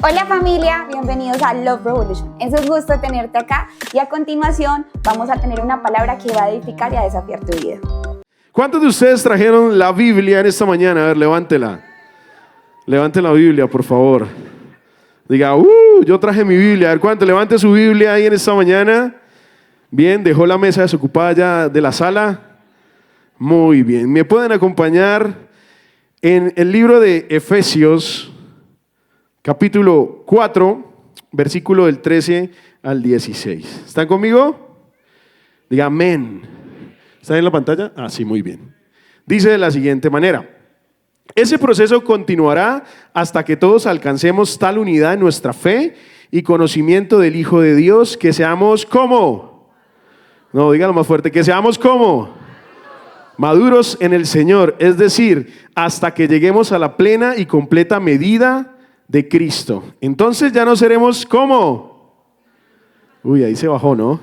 Hola familia, bienvenidos a Love Revolution. Es un gusto tenerte acá y a continuación vamos a tener una palabra que va a edificar y a desafiar tu vida. ¿Cuántos de ustedes trajeron la Biblia en esta mañana? A ver, levántela. Levante la Biblia, por favor. Diga, yo traje mi Biblia. A ver, ¿cuánto? Levante su Biblia ahí en esta mañana. Bien, dejó la mesa desocupada ya de la sala. Muy bien. ¿Me pueden acompañar en el libro de Efesios, capítulo 4, versículo del 13 al 16? ¿Están conmigo? Diga amén. ¿Están en la pantalla? Ah, sí, muy bien. Dice de la siguiente manera: ese proceso continuará hasta que todos alcancemos tal unidad en nuestra fe y conocimiento del Hijo de Dios, que seamos como, no, dígalo más fuerte, que seamos como maduros en el Señor, es decir, hasta que lleguemos a la plena y completa medida de Cristo. Entonces ya no seremos como, ahí se bajó, ¿no?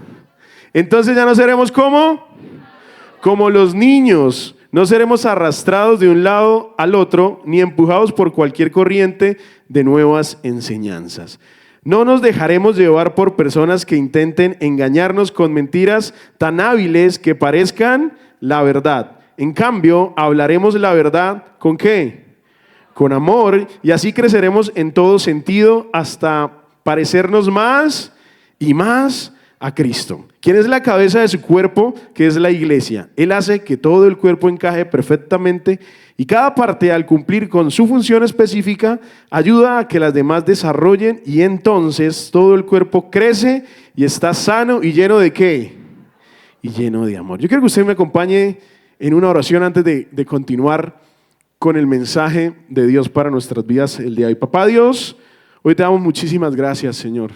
Entonces ya no seremos como los niños. No seremos arrastrados de un lado al otro, ni empujados por cualquier corriente de nuevas enseñanzas. No nos dejaremos llevar por personas que intenten engañarnos con mentiras tan hábiles que parezcan la verdad. En cambio, hablaremos la verdad, ¿con qué? Con amor, y así creceremos en todo sentido hasta parecernos más y más a Cristo, quien es la cabeza de su cuerpo, que es la iglesia. Él hace que todo el cuerpo encaje perfectamente y cada parte, al cumplir con su función específica, ayuda a que las demás desarrollen, y entonces todo el cuerpo crece y está sano y lleno de ¿qué? Y lleno de amor. Yo quiero que usted me acompañe en una oración antes de continuar con el mensaje de Dios para nuestras vidas el día de hoy. Papá Dios, hoy te damos muchísimas gracias, Señor.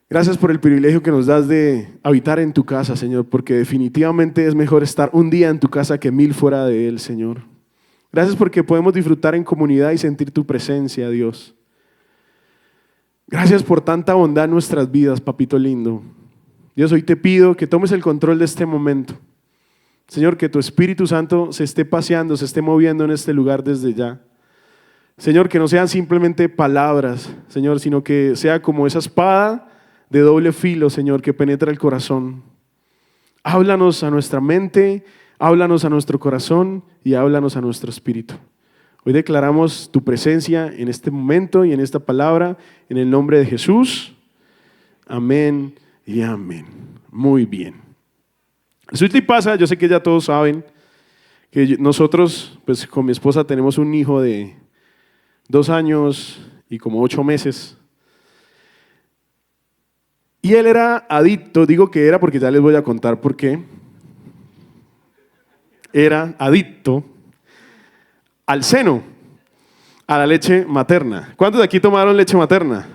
Gracias por el privilegio que nos das de habitar en tu casa, Señor, porque definitivamente es mejor estar un día en tu casa que 1000 fuera de él, Señor. Gracias porque podemos disfrutar en comunidad y sentir tu presencia, Dios. Gracias por tanta bondad en nuestras vidas, papito lindo. Dios, hoy te pido que tomes el control de este momento. Señor, que tu Espíritu Santo se esté paseando, se esté moviendo en este lugar desde ya. Señor, que no sean simplemente palabras, Señor, sino que sea como esa espada de doble filo, Señor, que penetra el corazón. Háblanos a nuestra mente, háblanos a nuestro corazón y háblanos a nuestro espíritu. Hoy declaramos tu presencia en este momento y en esta palabra, en el nombre de Jesús. Amén y amén. Muy bien. Resulta y pasa, yo sé que ya todos saben, que nosotros, pues con mi esposa tenemos un hijo de 2 años y como 8 meses. Y él era adicto, digo que era porque ya les voy a contar por qué. Era adicto al seno, a la leche materna. ¿Cuántos de aquí tomaron leche materna?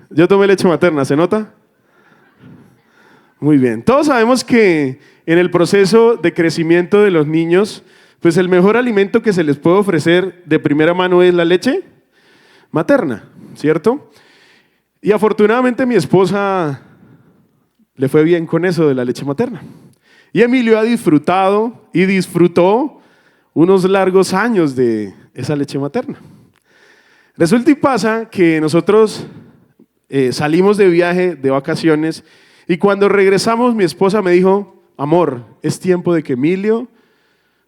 Yo tomé leche materna, ¿se nota? Muy bien. Todos sabemos que en el proceso de crecimiento de los niños, pues el mejor alimento que se les puede ofrecer de primera mano es la leche materna, ¿cierto? Y afortunadamente mi esposa le fue bien con eso de la leche materna. Y Emilio ha disfrutado y disfrutó unos largos años de esa leche materna. Resulta y pasa que nosotros salimos de viaje, de vacaciones, y cuando regresamos mi esposa me dijo: amor, es tiempo de que Emilio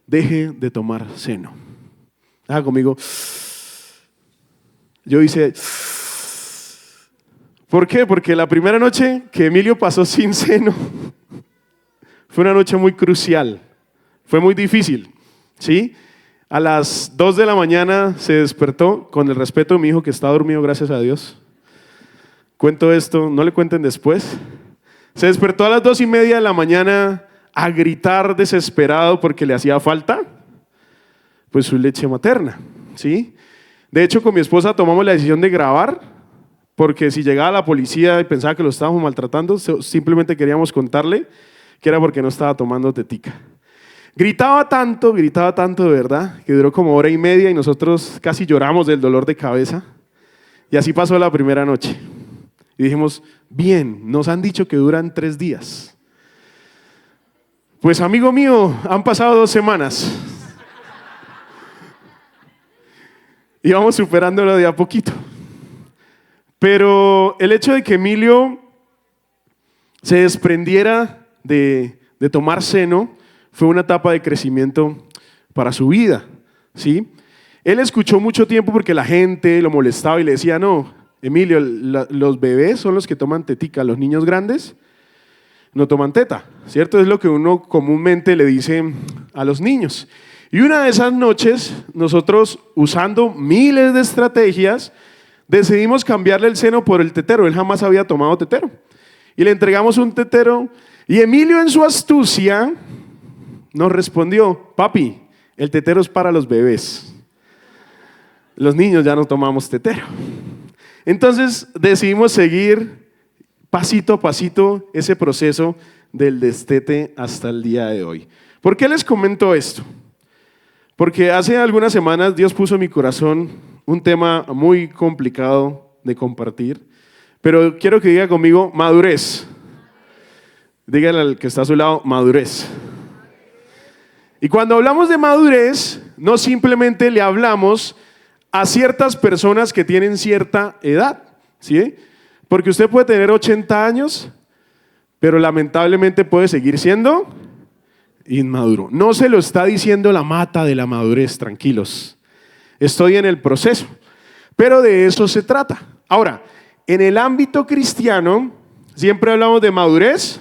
deje de tomar seno. Haga conmigo. Yo hice, ¿por qué? Porque la primera noche que Emilio pasó sin seno fue una noche muy crucial, fue muy difícil, ¿sí? A las 2 de la mañana se despertó, con el respeto de mi hijo que está dormido, gracias a Dios. Cuento esto, no le cuenten después. Se despertó a las 2:30 de la mañana a gritar desesperado porque le hacía falta, pues, su leche materna, ¿sí? De hecho, con mi esposa tomamos la decisión de grabar, porque si llegaba la policía y pensaba que lo estábamos maltratando, simplemente queríamos contarle que era porque no estaba tomando tetica. Gritaba tanto de verdad, que duró como 1:30 y nosotros casi lloramos del dolor de cabeza. Y así pasó la primera noche. Y dijimos, bien, nos han dicho que duran 3 días. Pues amigo mío, han pasado 2 semanas. Íbamos superándolo de a poquito. Pero el hecho de que Emilio se desprendiera de tomar seno fue una etapa de crecimiento para su vida, ¿sí? Él escuchó mucho tiempo porque la gente lo molestaba y le decía, no, Emilio, los bebés son los que toman tetica, los niños grandes no toman teta, ¿cierto? Es lo que uno comúnmente le dice a los niños. Y una de esas noches, nosotros, usando miles de estrategias, decidimos cambiarle el seno por el tetero. Él jamás había tomado tetero. Y le entregamos un tetero. Y Emilio, en su astucia, nos respondió, papi, el tetero es para los bebés. Los niños ya no tomamos tetero. Entonces decidimos seguir pasito a pasito ese proceso del destete hasta el día de hoy. ¿Por qué les comento esto? Porque hace algunas semanas Dios puso en mi corazón un tema muy complicado de compartir, pero quiero que diga conmigo madurez. Dígale al que está a su lado, madurez. Y cuando hablamos de madurez, no simplemente le hablamos a ciertas personas que tienen cierta edad, ¿sí? Porque usted puede tener 80 años, pero lamentablemente puede seguir siendo inmaduro. No se lo está diciendo la mata de la madurez, tranquilos. Estoy en el proceso, pero de eso se trata. Ahora, en el ámbito cristiano, siempre hablamos de madurez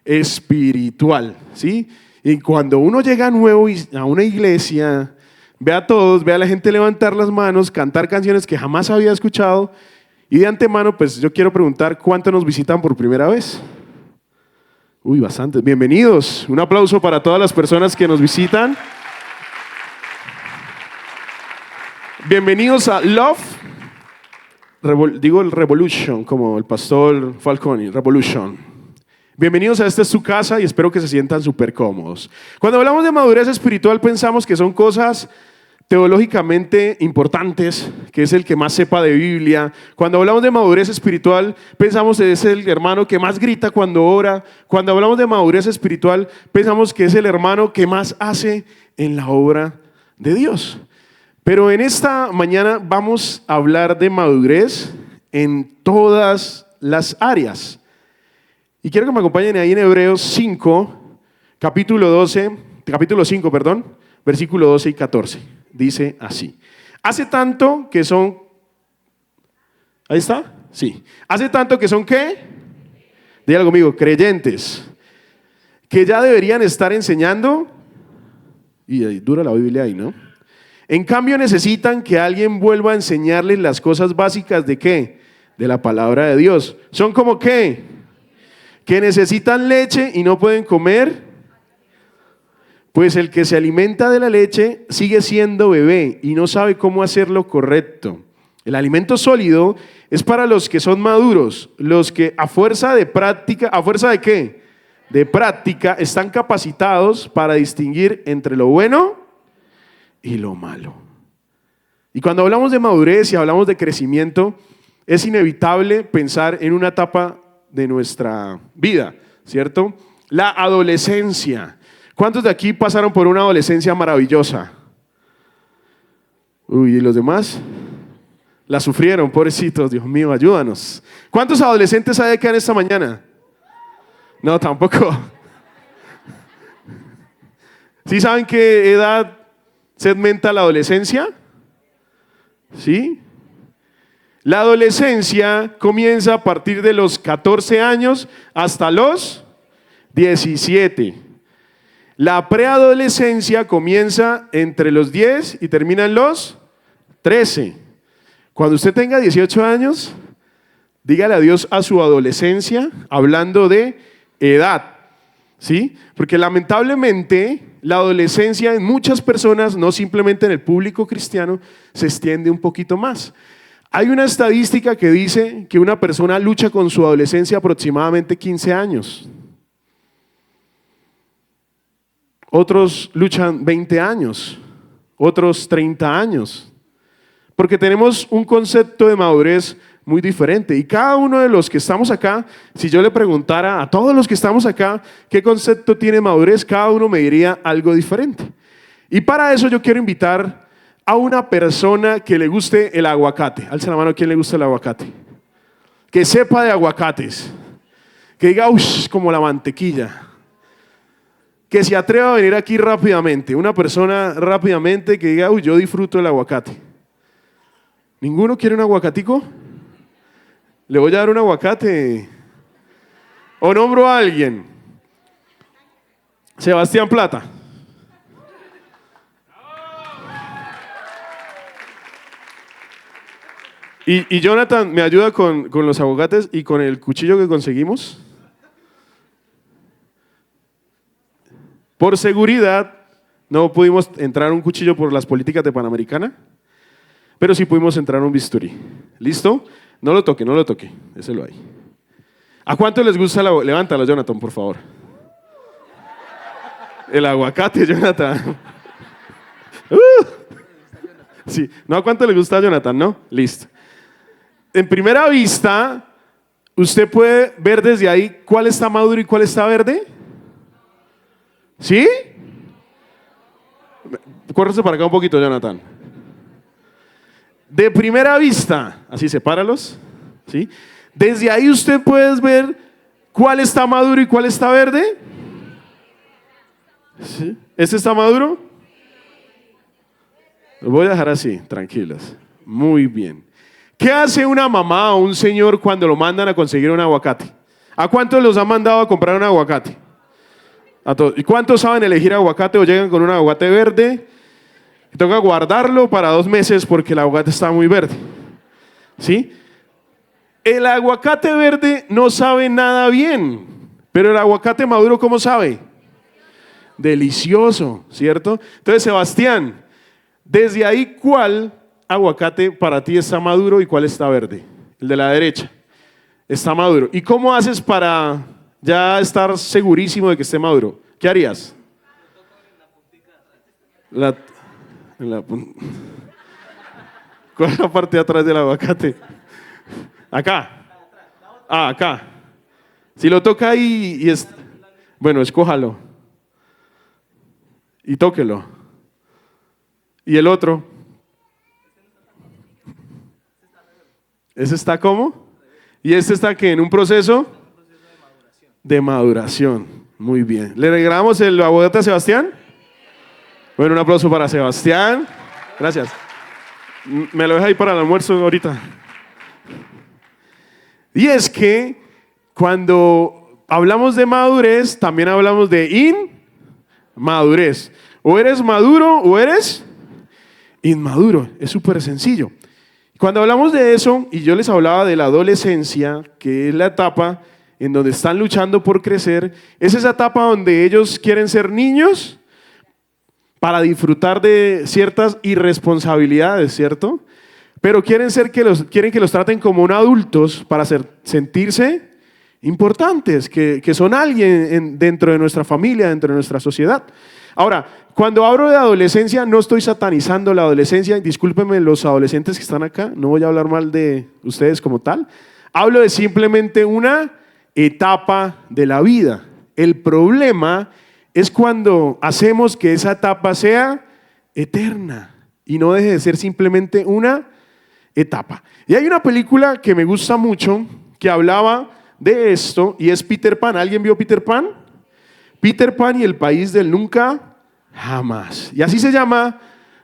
espiritual, ¿sí? Y cuando uno llega nuevo a una iglesia, ve a todos, ve a la gente levantar las manos, cantar canciones que jamás había escuchado, y de antemano, pues yo quiero preguntar, ¿cuántos nos visitan por primera vez? Uy, bastantes. Bienvenidos. Un aplauso para todas las personas que nos visitan. Bienvenidos a Love, digo el Revolution, como el pastor Falconi, Revolution. Bienvenidos a esta es su casa y espero que se sientan súper cómodos. Cuando hablamos de madurez espiritual pensamos que son cosas teológicamente importantes, que es el que más sepa de Biblia. Cuando hablamos de madurez espiritual, pensamos que es el hermano que más grita cuando ora. Cuando hablamos de madurez espiritual, pensamos que es el hermano que más hace en la obra de Dios. Pero en esta mañana vamos a hablar de madurez en todas las áreas. Y quiero que me acompañen ahí en Hebreos 5, capítulo 5, versículo 12 y 14. Dice así: hace tanto que son, ¿ahí está? Sí. Hace tanto que son, ¿qué? Dígalo conmigo, creyentes, que ya deberían estar enseñando, y ahí dura la Biblia ahí, ¿no? En cambio necesitan que alguien vuelva a enseñarles las cosas básicas ¿de qué? De la palabra de Dios. ¿Son como qué? Que necesitan leche y no pueden comer. Pues el que se alimenta de la leche sigue siendo bebé y no sabe cómo hacerlo correcto. El alimento sólido es para los que son maduros, los que a fuerza de práctica, ¿a fuerza de qué? De práctica, están capacitados para distinguir entre lo bueno y lo malo. Y cuando hablamos de madurez y hablamos de crecimiento, es inevitable pensar en una etapa de nuestra vida, ¿cierto? La adolescencia. ¿Cuántos de aquí pasaron por una adolescencia maravillosa? Uy, ¿y los demás? La sufrieron, pobrecitos, Dios mío, ayúdanos. ¿Cuántos adolescentes hay acá en esta mañana? No, tampoco. ¿Sí saben qué edad segmenta la adolescencia? ¿Sí? La adolescencia comienza a partir de los 14 años hasta los 17. La preadolescencia comienza entre los 10 y termina en los 13. Cuando usted tenga 18 años, dígale adiós a su adolescencia hablando de edad, ¿sí? Porque lamentablemente la adolescencia en muchas personas, no simplemente en el público cristiano, se extiende un poquito más. Hay una estadística que dice que una persona lucha con su adolescencia aproximadamente 15 años. Otros luchan 20 años, otros 30 años, porque tenemos un concepto de madurez muy diferente. Y cada uno de los que estamos acá, si yo le preguntara a todos los que estamos acá qué concepto tiene madurez, cada uno me diría algo diferente. Y para eso yo quiero invitar a una persona que le guste el aguacate? Alza la mano a quien le gusta el aguacate. Que sepa de aguacates. Que diga, uff, como la mantequilla. Que se atreva a venir aquí rápidamente. Una persona rápidamente que diga, uy, yo disfruto el aguacate. ¿Ninguno quiere un aguacatico? Le voy a dar un aguacate. O nombro a alguien. Sebastián Plata. Y Jonathan me ayuda con los aguacates y con el cuchillo que conseguimos. Por seguridad, no pudimos entrar un cuchillo por las políticas de Panamericana, pero sí pudimos entrar un bisturí. ¿Listo? No lo toque, no lo toque. Déselo ahí. ¿A cuánto les gusta levántalo, Jonathan, por favor? El aguacate, Jonathan. Sí. ¿No a cuánto le gusta a Jonathan, no? Listo. En primera vista, usted puede ver desde ahí cuál está maduro y cuál está verde. ¿Sí? Córrese para acá un poquito, Jonathan. De primera vista, así sepáralos, ¿sí? Desde ahí usted puede ver cuál está maduro y cuál está verde. ¿Sí? ¿Este está maduro? Lo voy a dejar así, tranquilos. Muy bien. ¿Qué hace una mamá o un señor cuando lo mandan a conseguir un aguacate? ¿A cuántos los han mandado a comprar un aguacate? A todos. ¿Y cuántos saben elegir aguacate o llegan con un aguacate verde? Y toca guardarlo para 2 meses porque el aguacate está muy verde. ¿Sí? El aguacate verde no sabe nada bien, pero el aguacate maduro, ¿cómo sabe? Delicioso, ¿cierto? Entonces, Sebastián, desde ahí, ¿cuál aguacate para ti está maduro y cuál está verde? El de la derecha. Está maduro. ¿Y cómo haces para ya estar segurísimo de que esté maduro? ¿Qué harías? ¿Cuál es la parte de atrás del aguacate? Acá. Ah, acá. Si lo toca ahí bueno, escójalo. Y tóquelo. ¿Y el otro? ¿Ese está cómo? ¿Y este está qué? ¿En un proceso? De maduración. Muy bien. ¿Le regalamos el aguacate a Sebastián? Bueno, un aplauso para Sebastián. Gracias. Me lo deja ahí para el almuerzo ahorita. Y es que cuando hablamos de madurez, también hablamos de inmadurez. O eres maduro o eres inmaduro. Es súper sencillo. Cuando hablamos de eso, y yo les hablaba de la adolescencia, que es la etapa en donde están luchando por crecer, es esa etapa donde ellos quieren ser niños para disfrutar de ciertas irresponsabilidades, ¿cierto? Pero quieren que los traten como un adultos para sentirse importantes, que son alguien dentro de nuestra familia, dentro de nuestra sociedad. Ahora, cuando hablo de adolescencia, no estoy satanizando la adolescencia. Discúlpenme los adolescentes que están acá, no voy a hablar mal de ustedes como tal. Hablo de simplemente una etapa de la vida. El problema es cuando hacemos que esa etapa sea eterna y no deje de ser simplemente una etapa. Y hay una película que me gusta mucho que hablaba de esto y es Peter Pan. ¿Alguien vio Peter Pan? Peter Pan y el país del nunca jamás. Y así se llama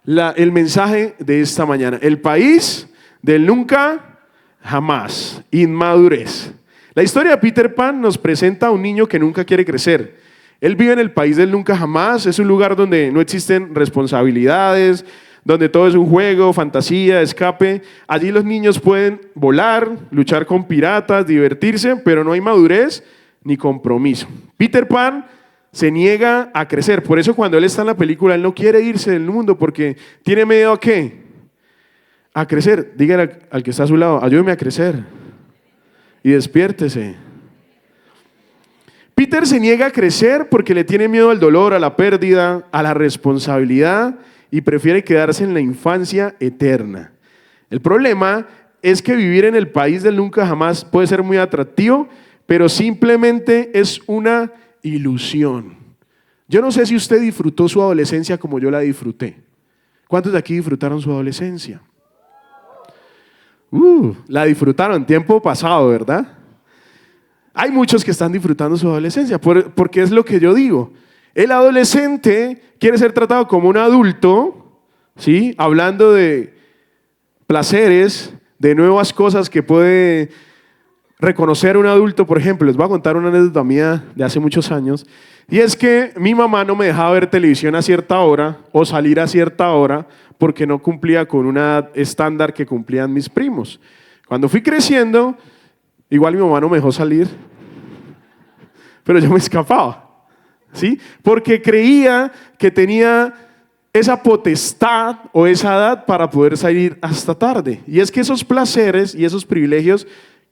el mensaje de esta mañana. El país del nunca jamás. Inmadurez. La historia de Peter Pan nos presenta a un niño que nunca quiere crecer. Él vive en el país del nunca jamás. Es un lugar donde no existen responsabilidades, donde todo es un juego, fantasía, escape. Allí los niños pueden volar, luchar con piratas, divertirse, pero no hay madurez ni compromiso. Peter Pan se niega a crecer. Por eso cuando él está en la película, él no quiere irse del mundo porque tiene miedo ¿a qué? A crecer. Dígale al que está a su lado, ayúdeme a crecer y despiértese. Peter se niega a crecer porque le tiene miedo al dolor, a la pérdida, a la responsabilidad y prefiere quedarse en la infancia eterna. El problema es que vivir en el país del nunca jamás puede ser muy atractivo, pero simplemente es una ilusión. Yo no sé si usted disfrutó su adolescencia como yo la disfruté. ¿Cuántos de aquí disfrutaron su adolescencia? La disfrutaron, tiempo pasado, ¿verdad? Hay muchos que están disfrutando su adolescencia, porque es lo que yo digo. El adolescente quiere ser tratado como un adulto, ¿sí? Hablando de placeres, de nuevas cosas que puede reconocer un adulto. Por ejemplo, les voy a contar una anécdota mía de hace muchos años, y es que mi mamá no me dejaba ver televisión a cierta hora o salir a cierta hora porque no cumplía con una edad estándar que cumplían mis primos. Cuando fui creciendo, igual mi mamá no me dejó salir, pero yo me escapaba, ¿sí? Porque creía que tenía esa potestad o esa edad para poder salir hasta tarde. Y es que esos placeres y esos privilegios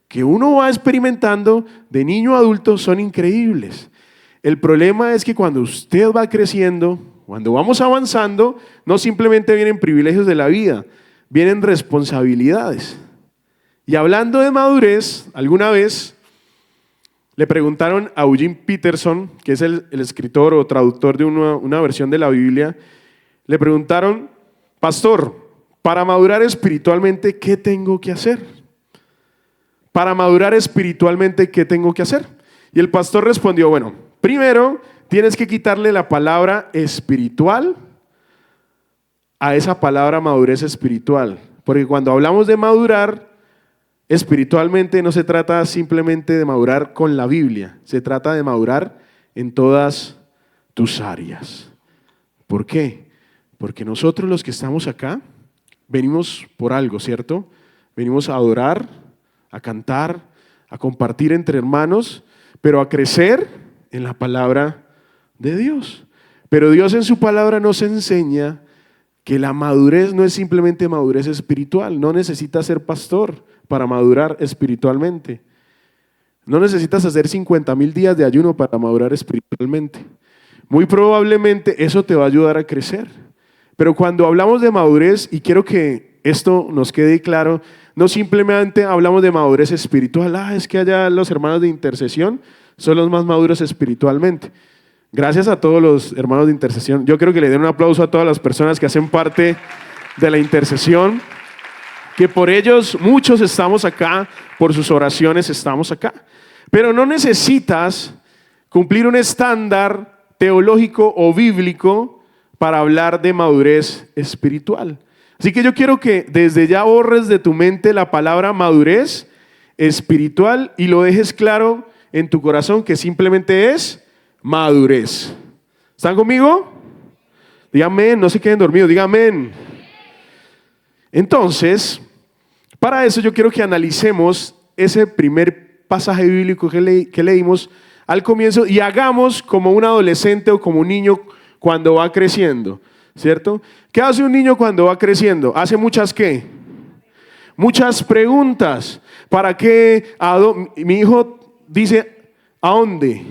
que uno va experimentando de niño a adulto son increíbles. El problema es que cuando usted va creciendo, cuando vamos avanzando, no simplemente vienen privilegios de la vida, vienen responsabilidades. Y hablando de madurez, alguna vez le preguntaron a Eugene Peterson, que es el escritor o traductor de una versión de la Biblia, le preguntaron: pastor, para madurar espiritualmente, ¿qué tengo que hacer? Para madurar espiritualmente, ¿qué tengo que hacer? Y el pastor respondió: bueno, primero tienes que quitarle la palabra espiritual a esa palabra madurez espiritual. Porque cuando hablamos de madurar espiritualmente, no se trata simplemente de madurar con la Biblia, se trata de madurar en todas tus áreas. ¿Por qué? Porque nosotros los que estamos acá venimos por algo, ¿cierto? Venimos a adorar, a cantar, a compartir entre hermanos, pero a crecer en la palabra de Dios. Pero Dios en su palabra nos enseña que la madurez no es simplemente madurez espiritual. No necesitas ser pastor para madurar espiritualmente. No necesitas hacer 50,000 días de ayuno para madurar espiritualmente. Muy probablemente eso te va a ayudar a crecer. Pero cuando hablamos de madurez, y quiero que esto nos quede claro, no simplemente hablamos de madurez espiritual. Es que allá los hermanos de intercesión son los más maduros espiritualmente. Gracias a todos los hermanos de intercesión. Yo creo que le den un aplauso a todas las personas que hacen parte de la intercesión, que por ellos muchos estamos acá, por sus oraciones estamos acá. Pero no necesitas cumplir un estándar teológico o bíblico para hablar de madurez espiritual. Así que yo quiero que desde ya borres de tu mente la palabra madurez espiritual y lo dejes claro en tu corazón, que simplemente es madurez. ¿Están conmigo? Díganme, no se queden dormidos, díganme. Entonces, para eso yo quiero que analicemos ese primer pasaje bíblico que leímos al comienzo y hagamos como un adolescente o como un niño cuando va creciendo, ¿cierto? ¿Qué hace un niño cuando va creciendo? Hace muchas ¿qué? Muchas preguntas. ¿Para qué? Mi hijo dice, ¿a dónde?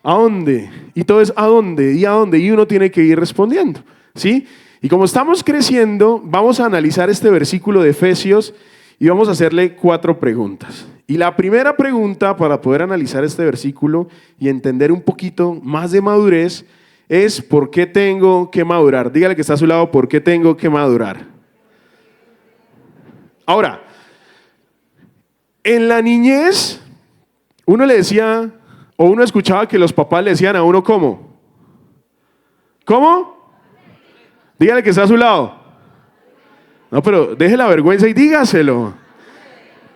¿A dónde? Y todo es ¿a dónde? ¿Y a dónde? Y uno tiene que ir respondiendo, ¿sí? Y como estamos creciendo, vamos a analizar este versículo de Efesios y vamos a hacerle 4 preguntas. Y la primera pregunta para poder analizar este versículo y entender un poquito más de madurez es: ¿por qué tengo que madurar? Dígale que está a su lado, ¿por qué tengo que madurar? Ahora, en la niñez, uno le decía, o uno escuchaba que los papás le decían a uno ¿cómo? ¿Cómo? Dígale que está a su lado. No, pero deje la vergüenza y dígaselo.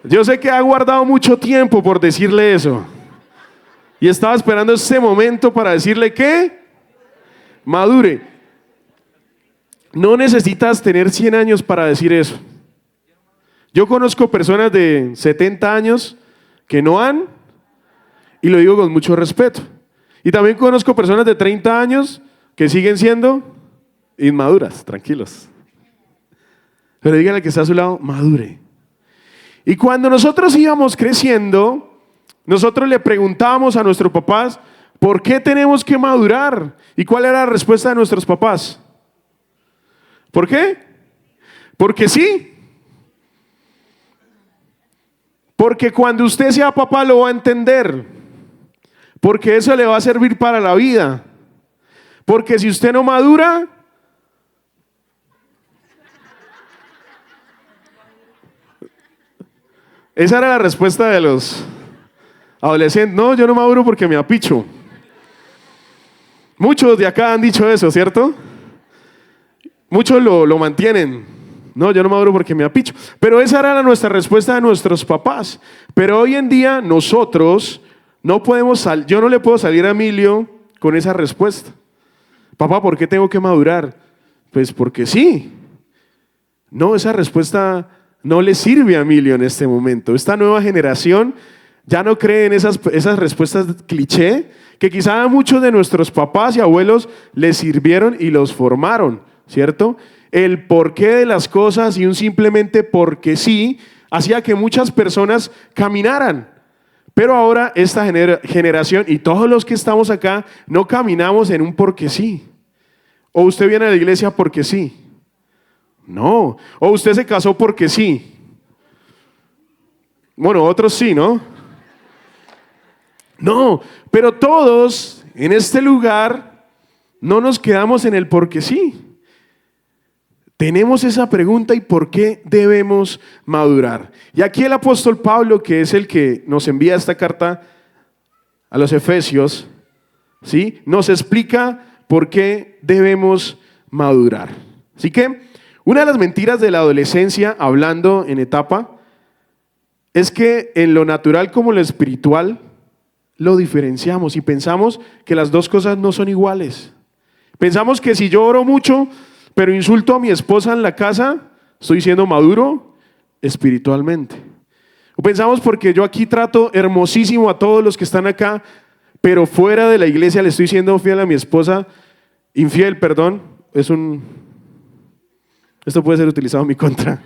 Yo sé que ha guardado mucho tiempo por decirle eso. Y estaba esperando ese momento para decirle que madure. No necesitas tener 100 años para decir eso. Yo conozco personas de 70 años que no han, y lo digo con mucho respeto. Y también conozco personas de 30 años que siguen siendo inmaduras, tranquilos. Pero díganle que está a su lado, madure. Y cuando nosotros íbamos creciendo, nosotros le preguntábamos a nuestros papás, ¿por qué tenemos que madurar? ¿Y cuál era la respuesta de nuestros papás? ¿Por qué? Porque sí. Porque cuando usted sea papá lo va a entender. Porque eso le va a servir para la vida. Porque si usted no madura, Esa era la respuesta de los adolescentes. No, yo no maduro porque me apicho. Muchos de acá han dicho eso, ¿cierto? Muchos lo mantienen. No, yo no maduro porque me apicho. Pero esa era nuestra respuesta de nuestros papás. Pero hoy en día nosotros no podemos yo no le puedo salir a Emilio con esa respuesta. Papá, ¿por qué tengo que madurar? Pues porque sí. No, esa respuesta no le sirve a Emilio en este momento. Esta nueva generación ya no cree en esas respuestas cliché que quizá a muchos de nuestros papás y abuelos les sirvieron y los formaron, ¿cierto? El porqué de las cosas y un simplemente porque sí hacía que muchas personas caminaran. Pero ahora esta generación y todos los que estamos acá no caminamos en un porque sí. O usted viene a la iglesia porque sí. No. O usted se casó porque sí. Bueno, otros sí, ¿no? No, pero todos en este lugar no nos quedamos en el porque sí. Tenemos esa pregunta y por qué debemos madurar. Y aquí el apóstol Pablo, que es el que nos envía esta carta a los Efesios, ¿sí? Nos explica por qué debemos madurar. Así que una de las mentiras de la adolescencia, hablando en etapa, es que en lo natural como lo espiritual lo diferenciamos y pensamos que las dos cosas no son iguales. Pensamos que si yo oro mucho, pero insulto a mi esposa en la casa, estoy siendo maduro espiritualmente. O pensamos porque yo aquí trato hermosísimo a todos los que están acá, pero fuera de la iglesia le estoy siendo fiel a mi esposa, infiel, perdón, esto puede ser utilizado en mi contra.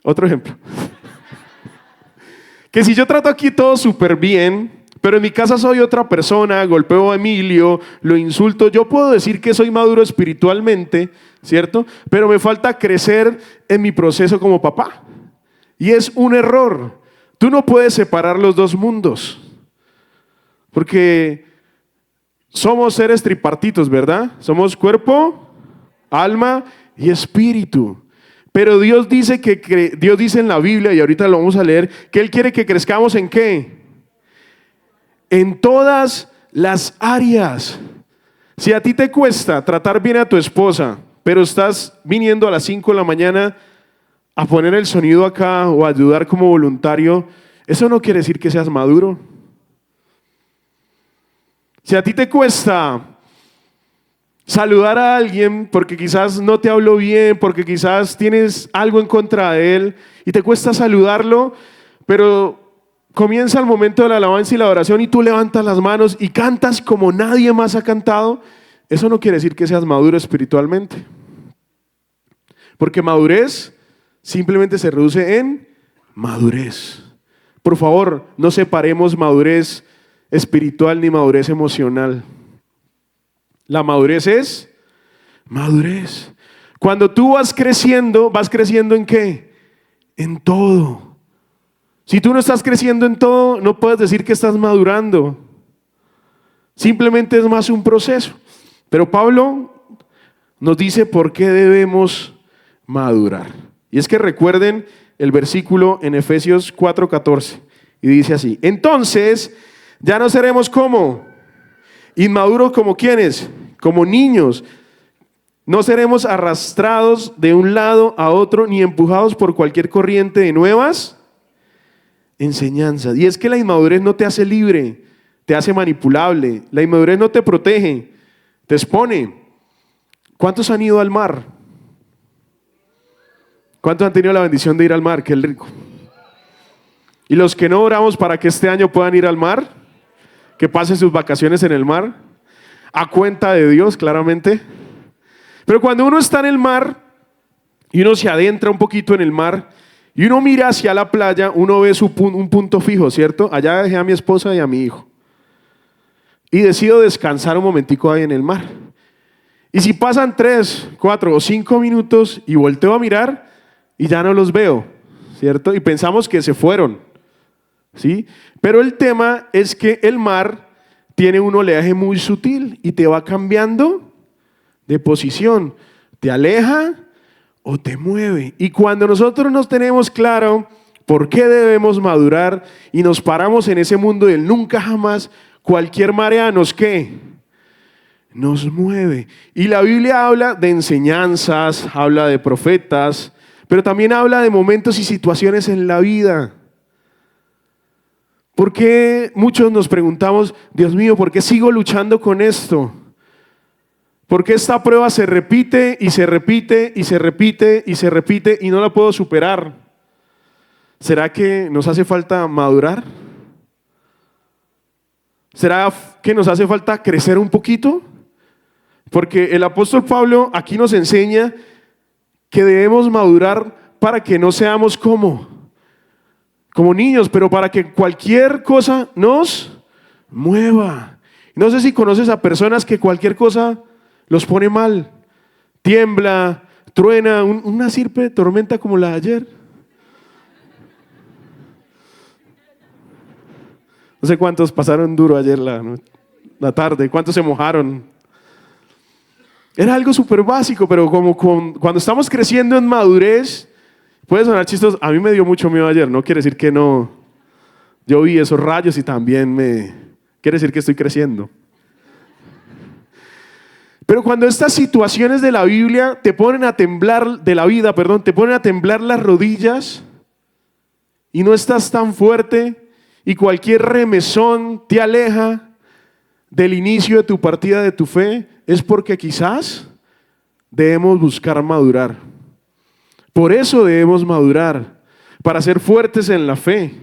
Otro ejemplo. Que si yo trato aquí todo súper bien, pero en mi casa soy otra persona, golpeo a Emilio, lo insulto, yo puedo decir que soy maduro espiritualmente, ¿cierto? Pero me falta crecer en mi proceso como papá. Y es un error. Tú no puedes separar los dos mundos. Porque somos seres tripartitos, ¿verdad? Somos cuerpo, alma y espíritu. Pero Dios dice Dios dice en la Biblia, y ahorita lo vamos a leer, que Él quiere que crezcamos ¿en qué? En todas las áreas. Si a ti te cuesta tratar bien a tu esposa, pero estás viniendo a las 5 de la mañana a poner el sonido acá o a ayudar como voluntario, eso no quiere decir que seas maduro. Si a ti te cuesta saludar a alguien porque quizás no te habló bien, porque quizás tienes algo en contra de él y te cuesta saludarlo, pero comienza el momento de la alabanza y la oración y tú levantas las manos y cantas como nadie más ha cantado, eso no quiere decir que seas maduro espiritualmente. Porque madurez simplemente se reduce en madurez. Por favor, no separemos madurez espiritual ni madurez emocional. La madurez es madurez. Cuando tú ¿vas creciendo en qué? En todo. Si tú no estás creciendo en todo, no puedes decir que estás madurando. Simplemente es más un proceso. Pero Pablo nos dice por qué debemos madurar. Y es que recuerden el versículo en Efesios 4:14. Y dice así: entonces ya no seremos como inmaduros, como quienes, como niños. No seremos arrastrados de un lado a otro ni empujados por cualquier corriente de nuevas enseñanzas. Y es que la inmadurez no te hace libre, te hace manipulable. La inmadurez no te protege, te expone. ¿Cuántos han ido al mar? ¿Cuántos han tenido la bendición de ir al mar? Qué rico. Y los que no oramos para que este año puedan ir al mar, que pasen sus vacaciones en el mar, a cuenta de Dios, claramente. Pero cuando uno está en el mar y uno se adentra un poquito en el mar y uno mira hacia la playa, uno ve un punto fijo, ¿cierto? Allá dejé a mi esposa y a mi hijo. Y decido descansar un momentico ahí en el mar. Y si pasan 3, 4 o 5 minutos y volteo a mirar y ya no los veo, ¿cierto? Y pensamos que se fueron, ¿sí? Pero el tema es que el mar tiene un oleaje muy sutil y te va cambiando de posición. Te aleja o te mueve. Y cuando nosotros nos tenemos claro por qué debemos madurar y nos paramos en ese mundo del nunca jamás, cualquier marea nos ¿qué? Nos mueve. Y la Biblia habla de enseñanzas, habla de profetas, pero también habla de momentos y situaciones en la vida. ¿Por qué muchos nos preguntamos, Dios mío, ¿por qué sigo luchando con esto? ¿Por qué esta prueba se repite y se repite y se repite y se repite y no la puedo superar? ¿Será que nos hace falta madurar? ¿Será que nos hace falta crecer un poquito? Porque el apóstol Pablo aquí nos enseña que debemos madurar para que no seamos como niños, pero para que cualquier cosa nos mueva. No sé si conoces a personas que cualquier cosa los pone mal, tiembla, truena, una sirpe de tormenta como la de ayer. No sé cuántos pasaron duro ayer la tarde, cuántos se mojaron. Era algo súper básico, pero cuando estamos creciendo en madurez, puede sonar chistoso. A mí me dio mucho miedo ayer, no quiere decir que no. Yo vi esos rayos y también quiere decir que estoy creciendo. Pero cuando estas situaciones de la Biblia te ponen a temblar, de la vida, perdón, te ponen a temblar las rodillas y no estás tan fuerte y cualquier remesón te aleja del inicio de tu partida de tu fe, es porque quizás debemos buscar madurar. Por eso debemos madurar, para ser fuertes en la fe.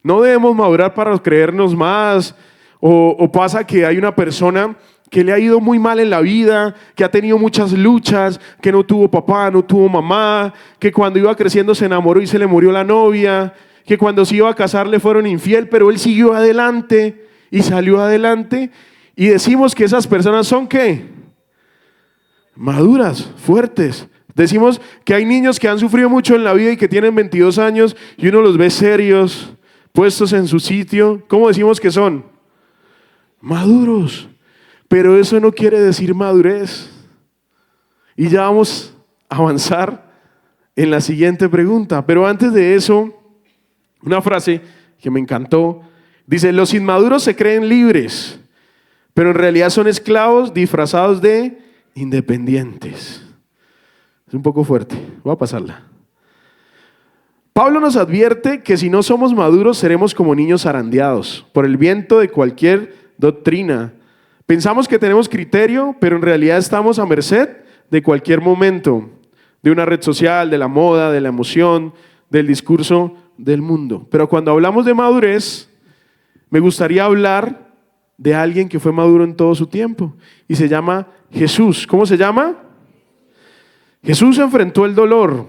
No debemos madurar para creernos más, o pasa que hay una persona que le ha ido muy mal en la vida, que ha tenido muchas luchas, que no tuvo papá, no tuvo mamá, que cuando iba creciendo se enamoró y se le murió la novia, que cuando se iba a casar le fueron infiel, pero él siguió adelante y salió adelante. Y decimos que esas personas son ¿qué? Maduras, fuertes. Decimos que hay niños que han sufrido mucho en la vida y que tienen 22 años y uno los ve serios, puestos en su sitio. ¿Cómo decimos que son? Maduros. Pero eso no quiere decir madurez. Y ya vamos a avanzar en la siguiente pregunta. Pero antes de eso, una frase que me encantó. Dice, los inmaduros se creen libres, pero en realidad son esclavos disfrazados de independientes. Es un poco fuerte, voy a pasarla. Pablo nos advierte que si no somos maduros seremos como niños zarandeados por el viento de cualquier doctrina. Pensamos que tenemos criterio, pero en realidad estamos a merced de cualquier momento, de una red social, de la moda, de la emoción, del discurso del mundo. Pero cuando hablamos de madurez, me gustaría hablar de alguien que fue maduro en todo su tiempo y se llama Jesús. ¿Cómo se llama? Jesús enfrentó el dolor.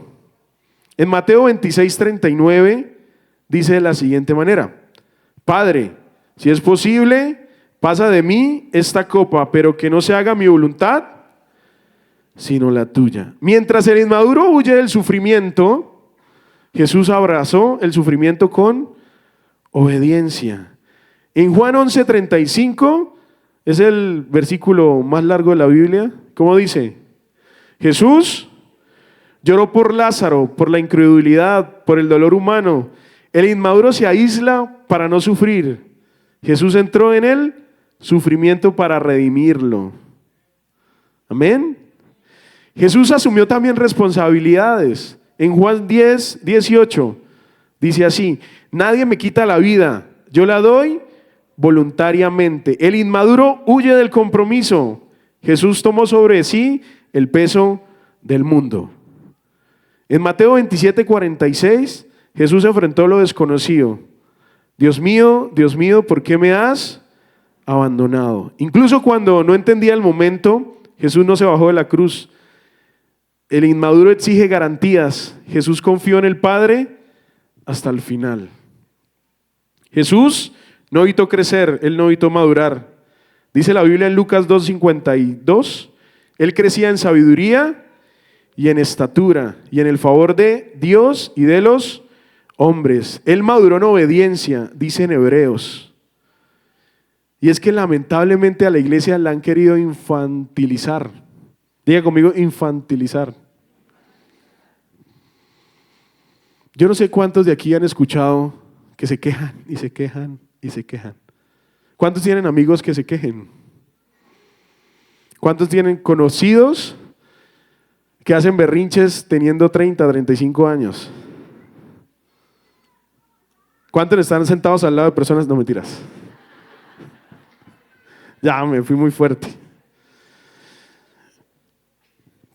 En Mateo 26:39 dice de la siguiente manera: Padre, si es posible, pasa de mí esta copa, pero que no se haga mi voluntad, sino la tuya. Mientras el inmaduro huye del sufrimiento, Jesús abrazó el sufrimiento con obediencia. En Juan 11:35, es el versículo más largo de la Biblia, ¿cómo dice? Jesús lloró por Lázaro, por la incredulidad, por el dolor humano. El inmaduro se aísla para no sufrir. Jesús entró en él sufrimiento para redimirlo. Amén. Jesús asumió también responsabilidades. En Juan 10:18 dice así: nadie me quita la vida, yo la doy voluntariamente. El inmaduro huye del compromiso. Jesús tomó sobre sí el peso del mundo. En Mateo 27:46 Jesús enfrentó lo desconocido. Dios mío, ¿por qué me has abandonado? Incluso cuando no entendía el momento, Jesús no se bajó de la cruz. El inmaduro exige garantías. Jesús confió en el Padre hasta el final. Jesús no evitó crecer, Él no evitó madurar. Dice la Biblia en Lucas 2:52, Él crecía en sabiduría y en estatura y en el favor de Dios y de los hombres. Él maduró en obediencia, dice en Hebreos. Y es que lamentablemente a la iglesia la han querido infantilizar. Diga conmigo, infantilizar. Yo no sé cuántos de aquí han escuchado que se quejan y se quejan y se quejan. ¿Cuántos tienen amigos que se quejen? ¿Cuántos tienen conocidos que hacen berrinches teniendo 30, 35 años? ¿Cuántos están sentados al lado de personas? No, mentiras. Ya, me fui muy fuerte.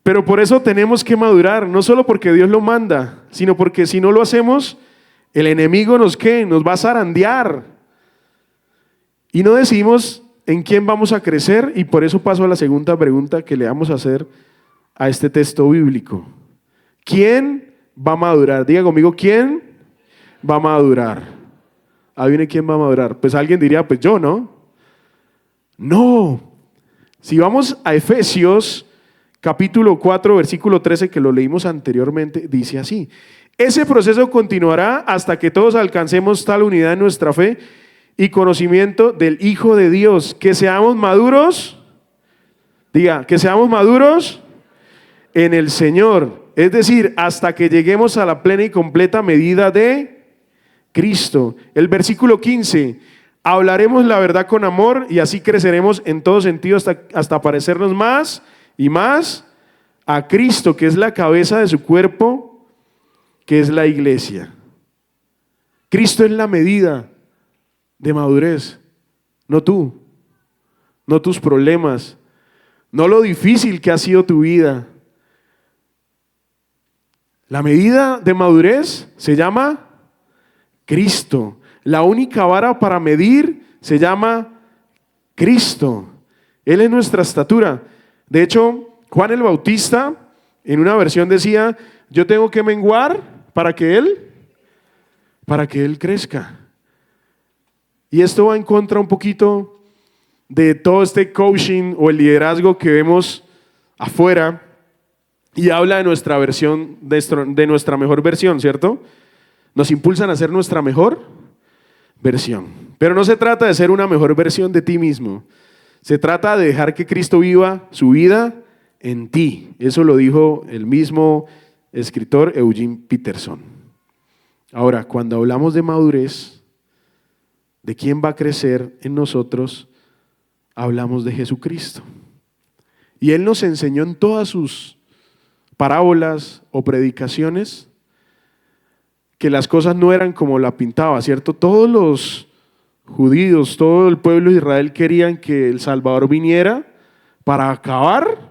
Pero por eso tenemos que madurar, no solo porque Dios lo manda, sino porque si no lo hacemos, el enemigo nos va a zarandear. Y no decidimos en quién vamos a crecer, y por eso paso a la segunda pregunta que le vamos a hacer a este texto bíblico. ¿Quién va a madurar? Diga conmigo, ¿quién va a madurar? ¿Adivine quién va a madurar? Pues alguien diría, pues yo, ¿no? No. Si vamos a Efesios capítulo 4, versículo 13, que lo leímos anteriormente, dice así: ese proceso continuará hasta que todos alcancemos tal unidad en nuestra fe y conocimiento del Hijo de Dios, que seamos maduros, diga, que seamos maduros en el Señor, es decir, hasta que lleguemos a la plena y completa medida de Cristo. El versículo 15: hablaremos la verdad con amor y así creceremos en todo sentido hasta parecernos más y más a Cristo, que es la cabeza de su cuerpo, que es la iglesia. Cristo es la medida de madurez, no tú, no tus problemas, no lo difícil que ha sido tu vida. La medida de madurez se llama Cristo. La única vara para medir se llama Cristo. Él es nuestra estatura. De hecho, Juan el Bautista en una versión decía: yo tengo que menguar para que Él crezca. Y esto va en contra un poquito de todo este coaching o el liderazgo que vemos afuera, y habla de nuestra versión, de nuestra mejor versión, ¿cierto? Nos impulsan a ser nuestra mejor versión. Pero no se trata de ser una mejor versión de ti mismo. Se trata de dejar que Cristo viva su vida en ti. Eso lo dijo el mismo escritor Eugene Peterson. Ahora, cuando hablamos de madurez, de quién va a crecer en nosotros, hablamos de Jesucristo. Y Él nos enseñó en todas sus parábolas o predicaciones que las cosas no eran como la pintaba, ¿cierto? Todos los judíos, todo el pueblo de Israel querían que el Salvador viniera para acabar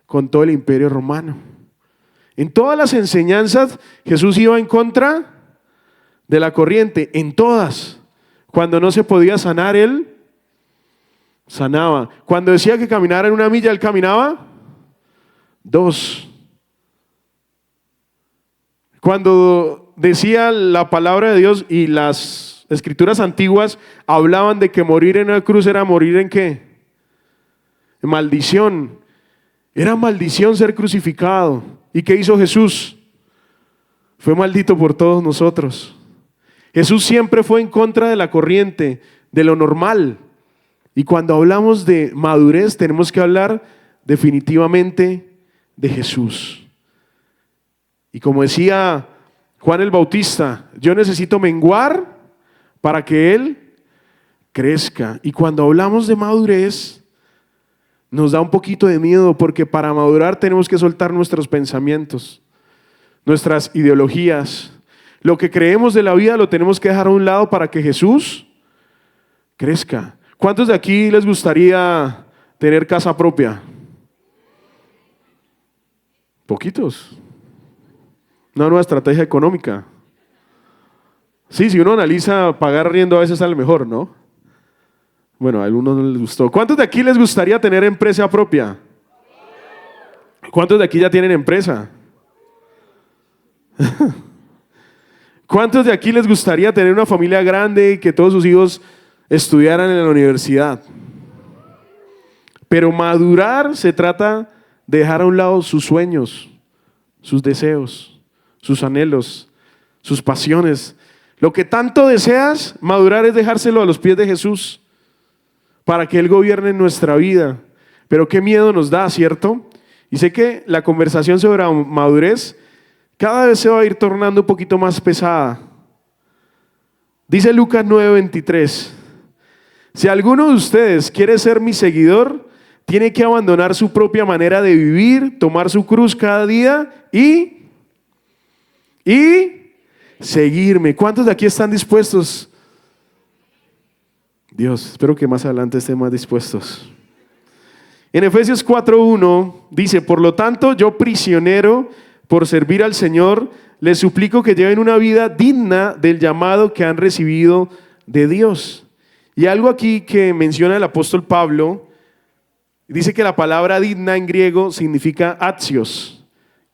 con todo el imperio romano. En todas las enseñanzas Jesús iba en contra de la corriente, en todas. Cuando no se podía sanar, Él sanaba. Cuando decía que caminara en 1 milla, Él caminaba 2. Cuando decía la palabra de Dios y las escrituras antiguas hablaban de que morir en la cruz era morir ¿en qué? En maldición. Era maldición ser crucificado. ¿Y qué hizo Jesús? Fue maldito por todos nosotros. Jesús siempre fue en contra de la corriente, de lo normal. Y cuando hablamos de madurez tenemos que hablar definitivamente de Jesús. Y como decía Juan el Bautista, yo necesito menguar para que Él crezca. Y cuando hablamos de madurez nos da un poquito de miedo, porque para madurar tenemos que soltar nuestros pensamientos, nuestras ideologías. Lo que creemos de la vida lo tenemos que dejar a un lado para que Jesús crezca. ¿Cuántos de aquí les gustaría tener casa propia? Poquitos. Una nueva estrategia económica. Sí, si uno analiza, pagar arriendo a veces sale mejor, ¿no? Bueno, a algunos no les gustó. ¿Cuántos de aquí les gustaría tener empresa propia? ¿Cuántos de aquí ya tienen empresa? ¿Cuántos de aquí les gustaría tener una familia grande y que todos sus hijos estudiaran en la universidad? Pero madurar se trata de dejar a un lado sus sueños, sus deseos, sus anhelos, sus pasiones. Lo que tanto deseas, madurar es dejárselo a los pies de Jesús para que Él gobierne nuestra vida. Pero qué miedo nos da, ¿cierto? Y sé que la conversación sobre madurez cada vez se va a ir tornando un poquito más pesada. Dice Lucas 9:23, si alguno de ustedes quiere ser mi seguidor, tiene que abandonar su propia manera de vivir, tomar su cruz cada día y seguirme. ¿Cuántos de aquí están dispuestos? Dios, espero que más adelante estén más dispuestos. En Efesios 4:1 dice, por lo tanto, yo prisionero por servir al Señor, les suplico que lleven una vida digna del llamado que han recibido de Dios. Y algo aquí que menciona el apóstol Pablo, dice que la palabra digna en griego significa axios,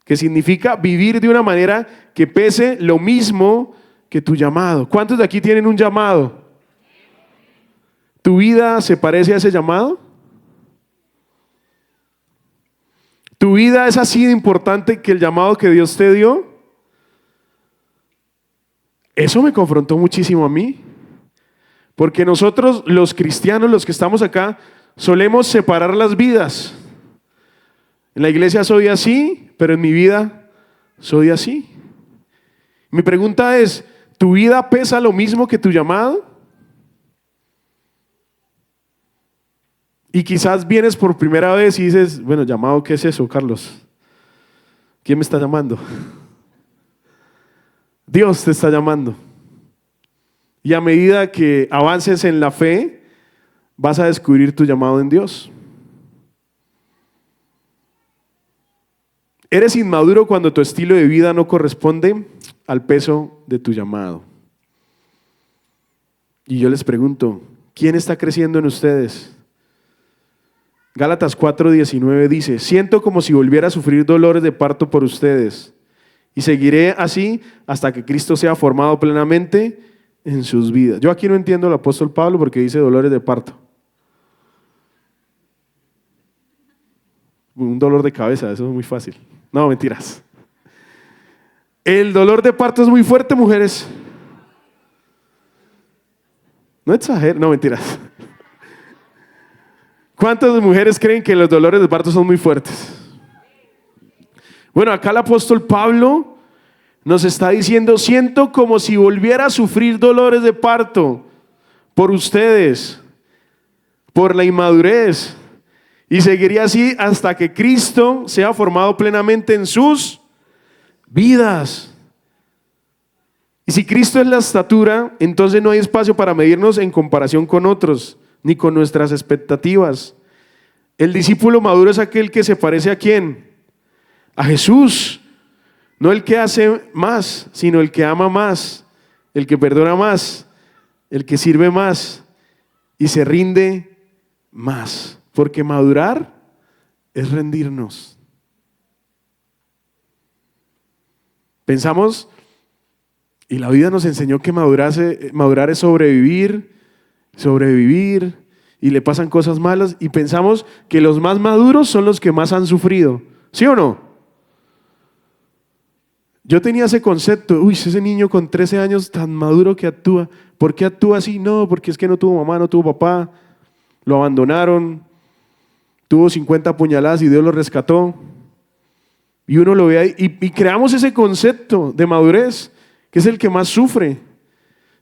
que significa vivir de una manera que pese lo mismo que tu llamado. ¿Cuántos de aquí tienen un llamado? ¿Tu vida se parece a ese llamado? ¿Tu vida es así de importante que el llamado que Dios te dio? Eso me confrontó muchísimo a mí, porque nosotros los cristianos, los que estamos acá, solemos separar las vidas. En la iglesia soy así, pero en mi vida soy así. Mi pregunta es, ¿tu vida pesa lo mismo que tu llamado? Y quizás vienes por primera vez y dices, bueno, ¿llamado qué es eso, Carlos? ¿Quién me está llamando? Dios te está llamando. Y a medida que avances en la fe, vas a descubrir tu llamado en Dios. Eres inmaduro cuando tu estilo de vida no corresponde al peso de tu llamado. Y yo les pregunto, ¿quién está creciendo en ustedes? Gálatas 4:19 dice, siento como si volviera a sufrir dolores de parto por ustedes y seguiré así hasta que Cristo sea formado plenamente en sus vidas. Yo aquí no entiendo al apóstol Pablo porque dice dolores de parto. Un dolor de cabeza, eso es muy fácil. No, mentiras. El dolor de parto es muy fuerte, mujeres. No exageren, no, mentiras. ¿Cuántas mujeres creen que los dolores de parto son muy fuertes? Bueno, acá el apóstol Pablo nos está diciendo, siento como si volviera a sufrir dolores de parto por ustedes, por la inmadurez, y seguiría así hasta que Cristo sea formado plenamente en sus vidas. Y si Cristo es la estatura, entonces no hay espacio para medirnos en comparación con otros, ni con nuestras expectativas. El discípulo maduro es aquel que se parece a ¿quién? A Jesús. No el que hace más, sino el que ama más, el que perdona más, el que sirve más y se rinde más. Porque madurar es rendirnos. Pensamos, y la vida nos enseñó que madurar es sobrevivir, y le pasan cosas malas, y pensamos que los más maduros son los que más han sufrido. ¿Sí o no? Yo tenía ese concepto, ese niño con 13 años tan maduro que actúa. ¿Por qué actúa así? No, porque es que no tuvo mamá, no tuvo papá, lo abandonaron, tuvo 50 puñaladas y Dios lo rescató. Y uno lo ve ahí, y creamos ese concepto de madurez, que es el que más sufre.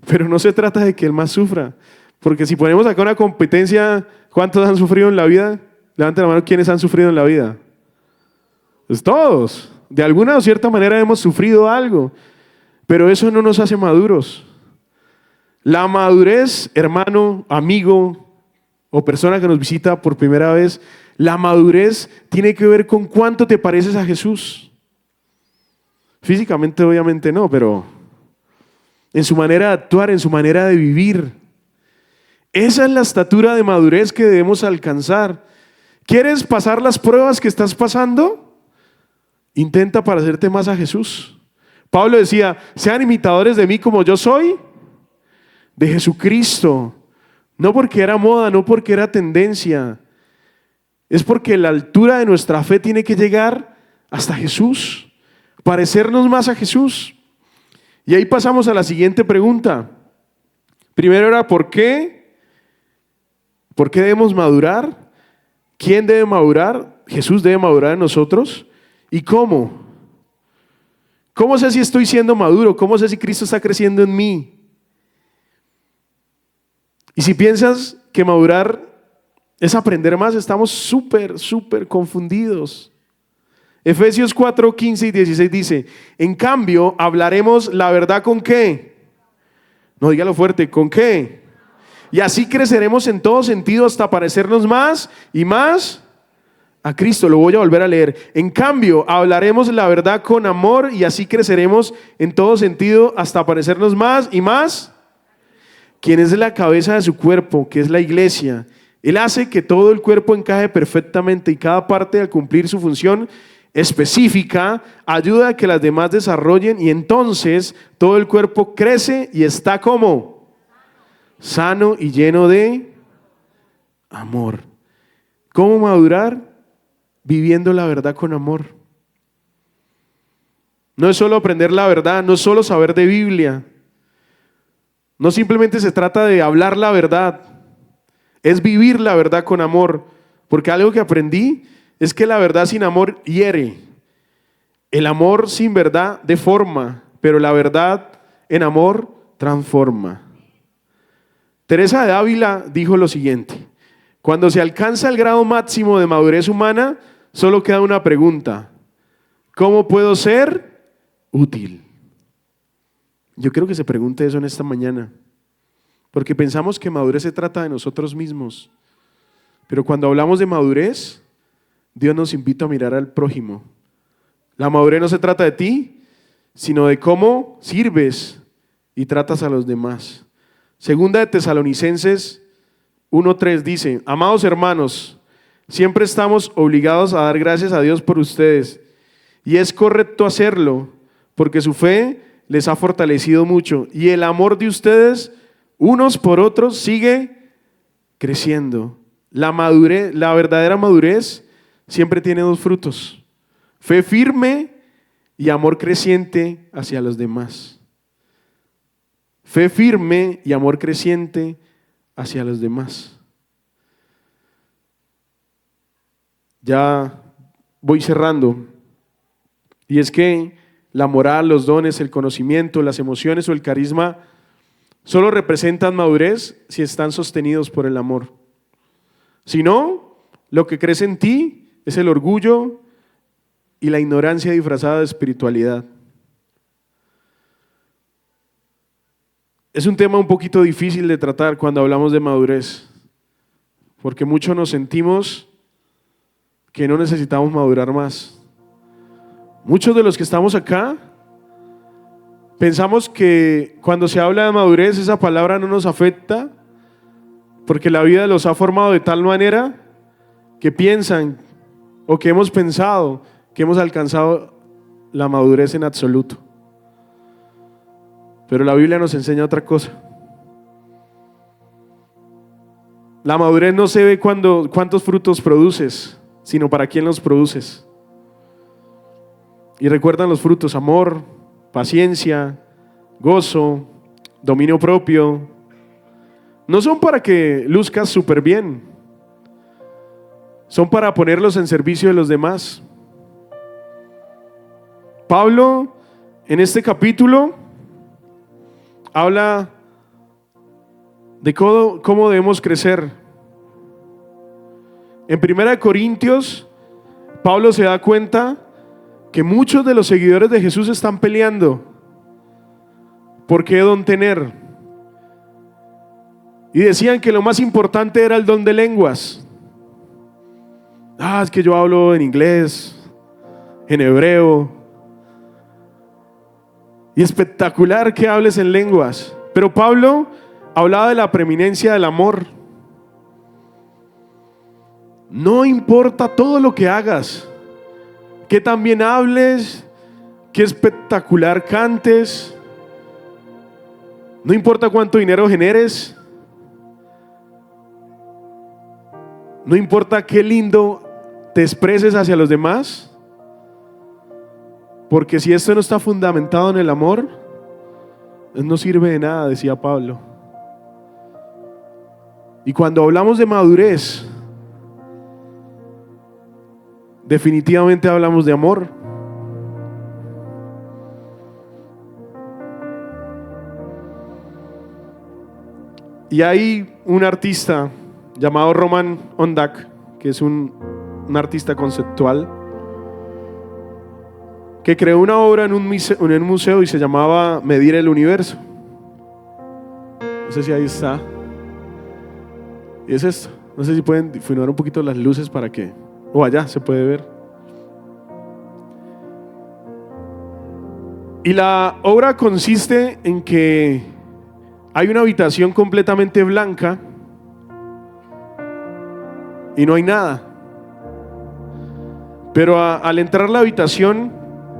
Pero no se trata de que el más sufra. Porque si ponemos acá una competencia, ¿cuántos han sufrido en la vida? Levanten la mano, ¿quiénes han sufrido en la vida? Pues todos. De alguna o cierta manera hemos sufrido algo. Pero eso no nos hace maduros. La madurez, hermano, amigo o persona que nos visita por primera vez, la madurez tiene que ver con cuánto te pareces a Jesús. Físicamente obviamente no, pero en su manera de actuar, en su manera de vivir. Esa es la estatura de madurez que debemos alcanzar. ¿Quieres pasar las pruebas que estás pasando? Intenta parecerte más a Jesús. Pablo decía, sean imitadores de mí como yo soy de Jesucristo. No porque era moda, no porque era tendencia. Es porque la altura de nuestra fe tiene que llegar hasta Jesús. Parecernos más a Jesús. Y ahí pasamos a la siguiente pregunta. Primero era ¿por qué? ¿Por qué debemos madurar? ¿Quién debe madurar? Jesús debe madurar en nosotros. ¿Y cómo? ¿Cómo sé si estoy siendo maduro? ¿Cómo sé si Cristo está creciendo en mí? Y si piensas que madurar es aprender más, estamos súper confundidos. Efesios 4, 15 y 16 dice, en cambio, hablaremos la verdad ¿con qué? No, dígalo fuerte, ¿con qué? Y así creceremos en todo sentido hasta parecernos más y más a Cristo. Lo voy a volver a leer. En cambio, hablaremos la verdad con amor y así creceremos en todo sentido hasta parecernos más y más. Quien es la cabeza de su cuerpo, que es la iglesia. Él hace que todo el cuerpo encaje perfectamente y cada parte al cumplir su función específica ayuda a que las demás desarrollen y entonces todo el cuerpo crece y está como sano y lleno de amor. ¿Cómo madurar? Viviendo la verdad con amor. No es solo aprender la verdad, no es solo saber de Biblia. No simplemente se trata de hablar la verdad, es vivir la verdad con amor. Porque algo que aprendí es que la verdad sin amor hiere. El amor sin verdad deforma, pero la verdad en amor transforma. Teresa de Ávila dijo lo siguiente: cuando se alcanza el grado máximo de madurez humana, solo queda una pregunta: ¿cómo puedo ser útil? Yo quiero que se pregunte eso en esta mañana, porque pensamos que madurez se trata de nosotros mismos, pero cuando hablamos de madurez, Dios nos invita a mirar al prójimo. La madurez no se trata de ti, sino de cómo sirves y tratas a los demás. Segunda de Tesalonicenses 1:3 dice: amados hermanos, siempre estamos obligados a dar gracias a Dios por ustedes, y es correcto hacerlo, porque su fe les ha fortalecido mucho, y el amor de ustedes unos por otros sigue creciendo. La madurez, la verdadera madurez, siempre tiene dos frutos: fe firme y amor creciente hacia los demás. Fe firme y amor creciente hacia los demás. Ya voy cerrando. Y es que la moral, los dones, el conocimiento, las emociones o el carisma solo representan madurez si están sostenidos por el amor. Si no, lo que crece en ti es el orgullo y la ignorancia disfrazada de espiritualidad. Es un tema un poquito difícil de tratar cuando hablamos de madurez, porque muchos nos sentimos que no necesitamos madurar más. Muchos de los que estamos acá pensamos que cuando se habla de madurez esa palabra no nos afecta porque la vida los ha formado de tal manera que piensan o que hemos pensado que hemos alcanzado la madurez en absoluto. Pero la Biblia nos enseña otra cosa. La madurez no se ve cuántos frutos produces, sino para quién los produces. Y recuerdan los frutos: amor, paciencia, gozo, dominio propio. No son para que luzcas súper bien, son para ponerlos en servicio de los demás. Pablo, en este capítulo, habla de cómo debemos crecer. En 1 Corintios, Pablo se da cuenta que muchos de los seguidores de Jesús están peleando por qué don tener. Y decían que lo más importante era el don de lenguas. Es que yo hablo en inglés, en hebreo. Y espectacular que hables en lenguas. Pero Pablo hablaba de la preeminencia del amor. No importa todo lo que hagas, que también hables, que espectacular cantes, no importa cuánto dinero generes, no importa qué lindo te expreses hacia los demás, porque si esto no está fundamentado en el amor, no sirve de nada, decía Pablo. Y cuando hablamos de madurez, definitivamente hablamos de amor. Y hay un artista llamado Roman Ondak, que es un artista conceptual, que creó una obra en un museo y se llamaba Medir el Universo. No sé si ahí está. Y es esto. No sé si pueden difuminar un poquito las luces para que... allá se puede ver. Y la obra consiste en que hay una habitación completamente blanca y no hay nada. Pero al entrar a la habitación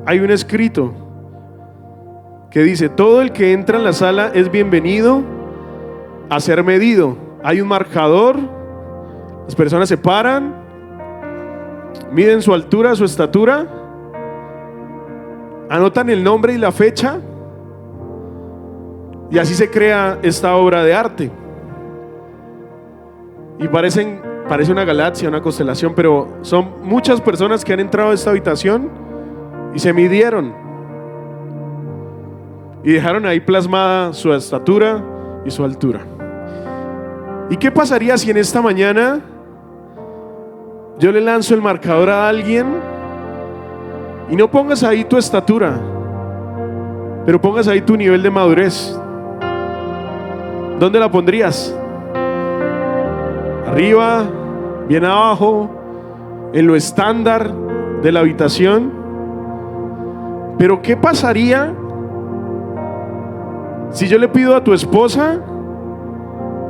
hay un escrito que dice: todo el que entra en la sala es bienvenido a ser medido. Hay un marcador, las personas se paran, miden su altura, su estatura, anotan el nombre y la fecha, y así se crea esta obra de arte. Y parece una galaxia, una constelación, pero son muchas personas que han entrado a esta habitación y se midieron y dejaron ahí plasmada su estatura y su altura. ¿Y qué pasaría si en esta mañana yo le lanzo el marcador a alguien y no pongas ahí tu estatura, pero pongas ahí tu nivel de madurez? ¿Dónde la pondrías? ¿Arriba? ¿Bien abajo? ¿En lo estándar de la habitación? Pero ¿qué pasaría si yo le pido a tu esposa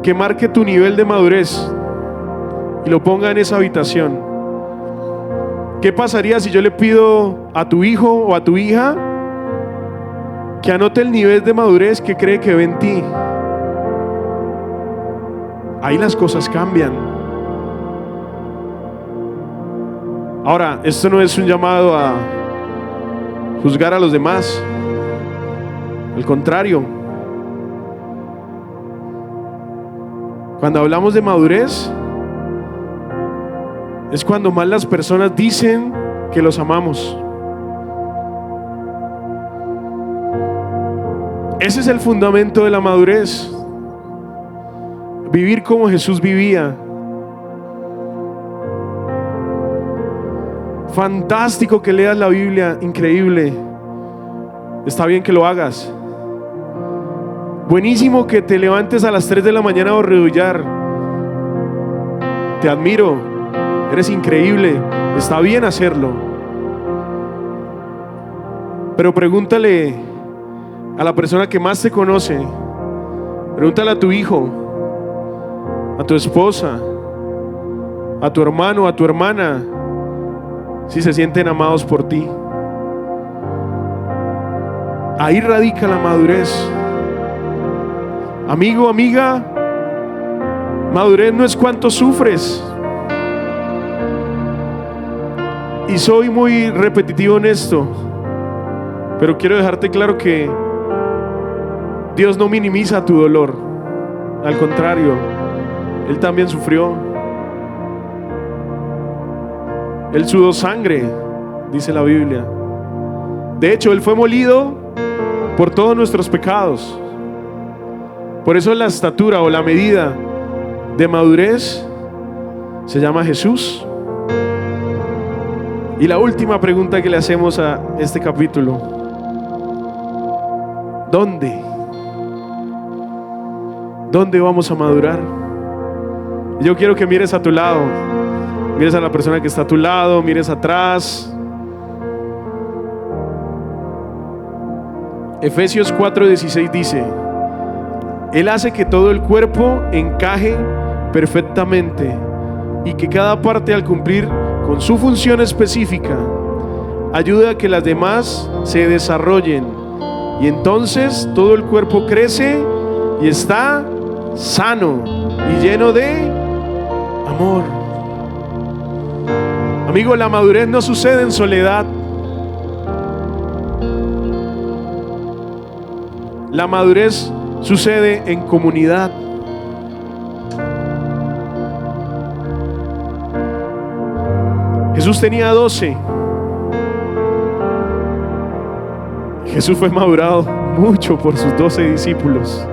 que marque tu nivel de madurez y lo ponga en esa habitación? ¿Qué pasaría si yo le pido a tu hijo o a tu hija que anote el nivel de madurez que cree que ve en ti? Ahí las cosas cambian. Ahora, esto no es un llamado a juzgar a los demás. Al contrario, cuando hablamos de madurez, es cuando más las personas dicen que los amamos. Ese es el fundamento de la madurez. Vivir como Jesús vivía. Fantástico que leas la Biblia, increíble. Está bien que lo hagas. Buenísimo que te levantes a las 3 de la mañana a arrodillar. Te admiro, eres increíble. Está bien hacerlo. Pero pregúntale a la persona que más te conoce, pregúntale a tu hijo, a tu esposa, a tu hermano, a tu hermana, si se sienten amados por ti. Ahí radica la madurez. Amigo, amiga, madurez no es cuánto sufres. Y soy muy repetitivo en esto, pero quiero dejarte claro que Dios no minimiza tu dolor. Al contrario, Él también sufrió. Él sudó sangre, dice la Biblia. De hecho, Él fue molido por todos nuestros pecados. Por eso la estatura o la medida de madurez se llama Jesús. Y la última pregunta que le hacemos a este capítulo: ¿dónde vamos a madurar? Yo quiero que mires a tu lado, mires a la persona que está a tu lado, mires atrás. Efesios 4:16 dice: Él hace que todo el cuerpo encaje perfectamente y que cada parte, al cumplir con su función específica, ayuda a que las demás se desarrollen, y entonces todo el cuerpo crece y está sano y lleno de amor. Amigo, la madurez no sucede en soledad. La madurez sucede en comunidad. Jesús tenía 12. Jesús fue madurado mucho por sus 12 discípulos.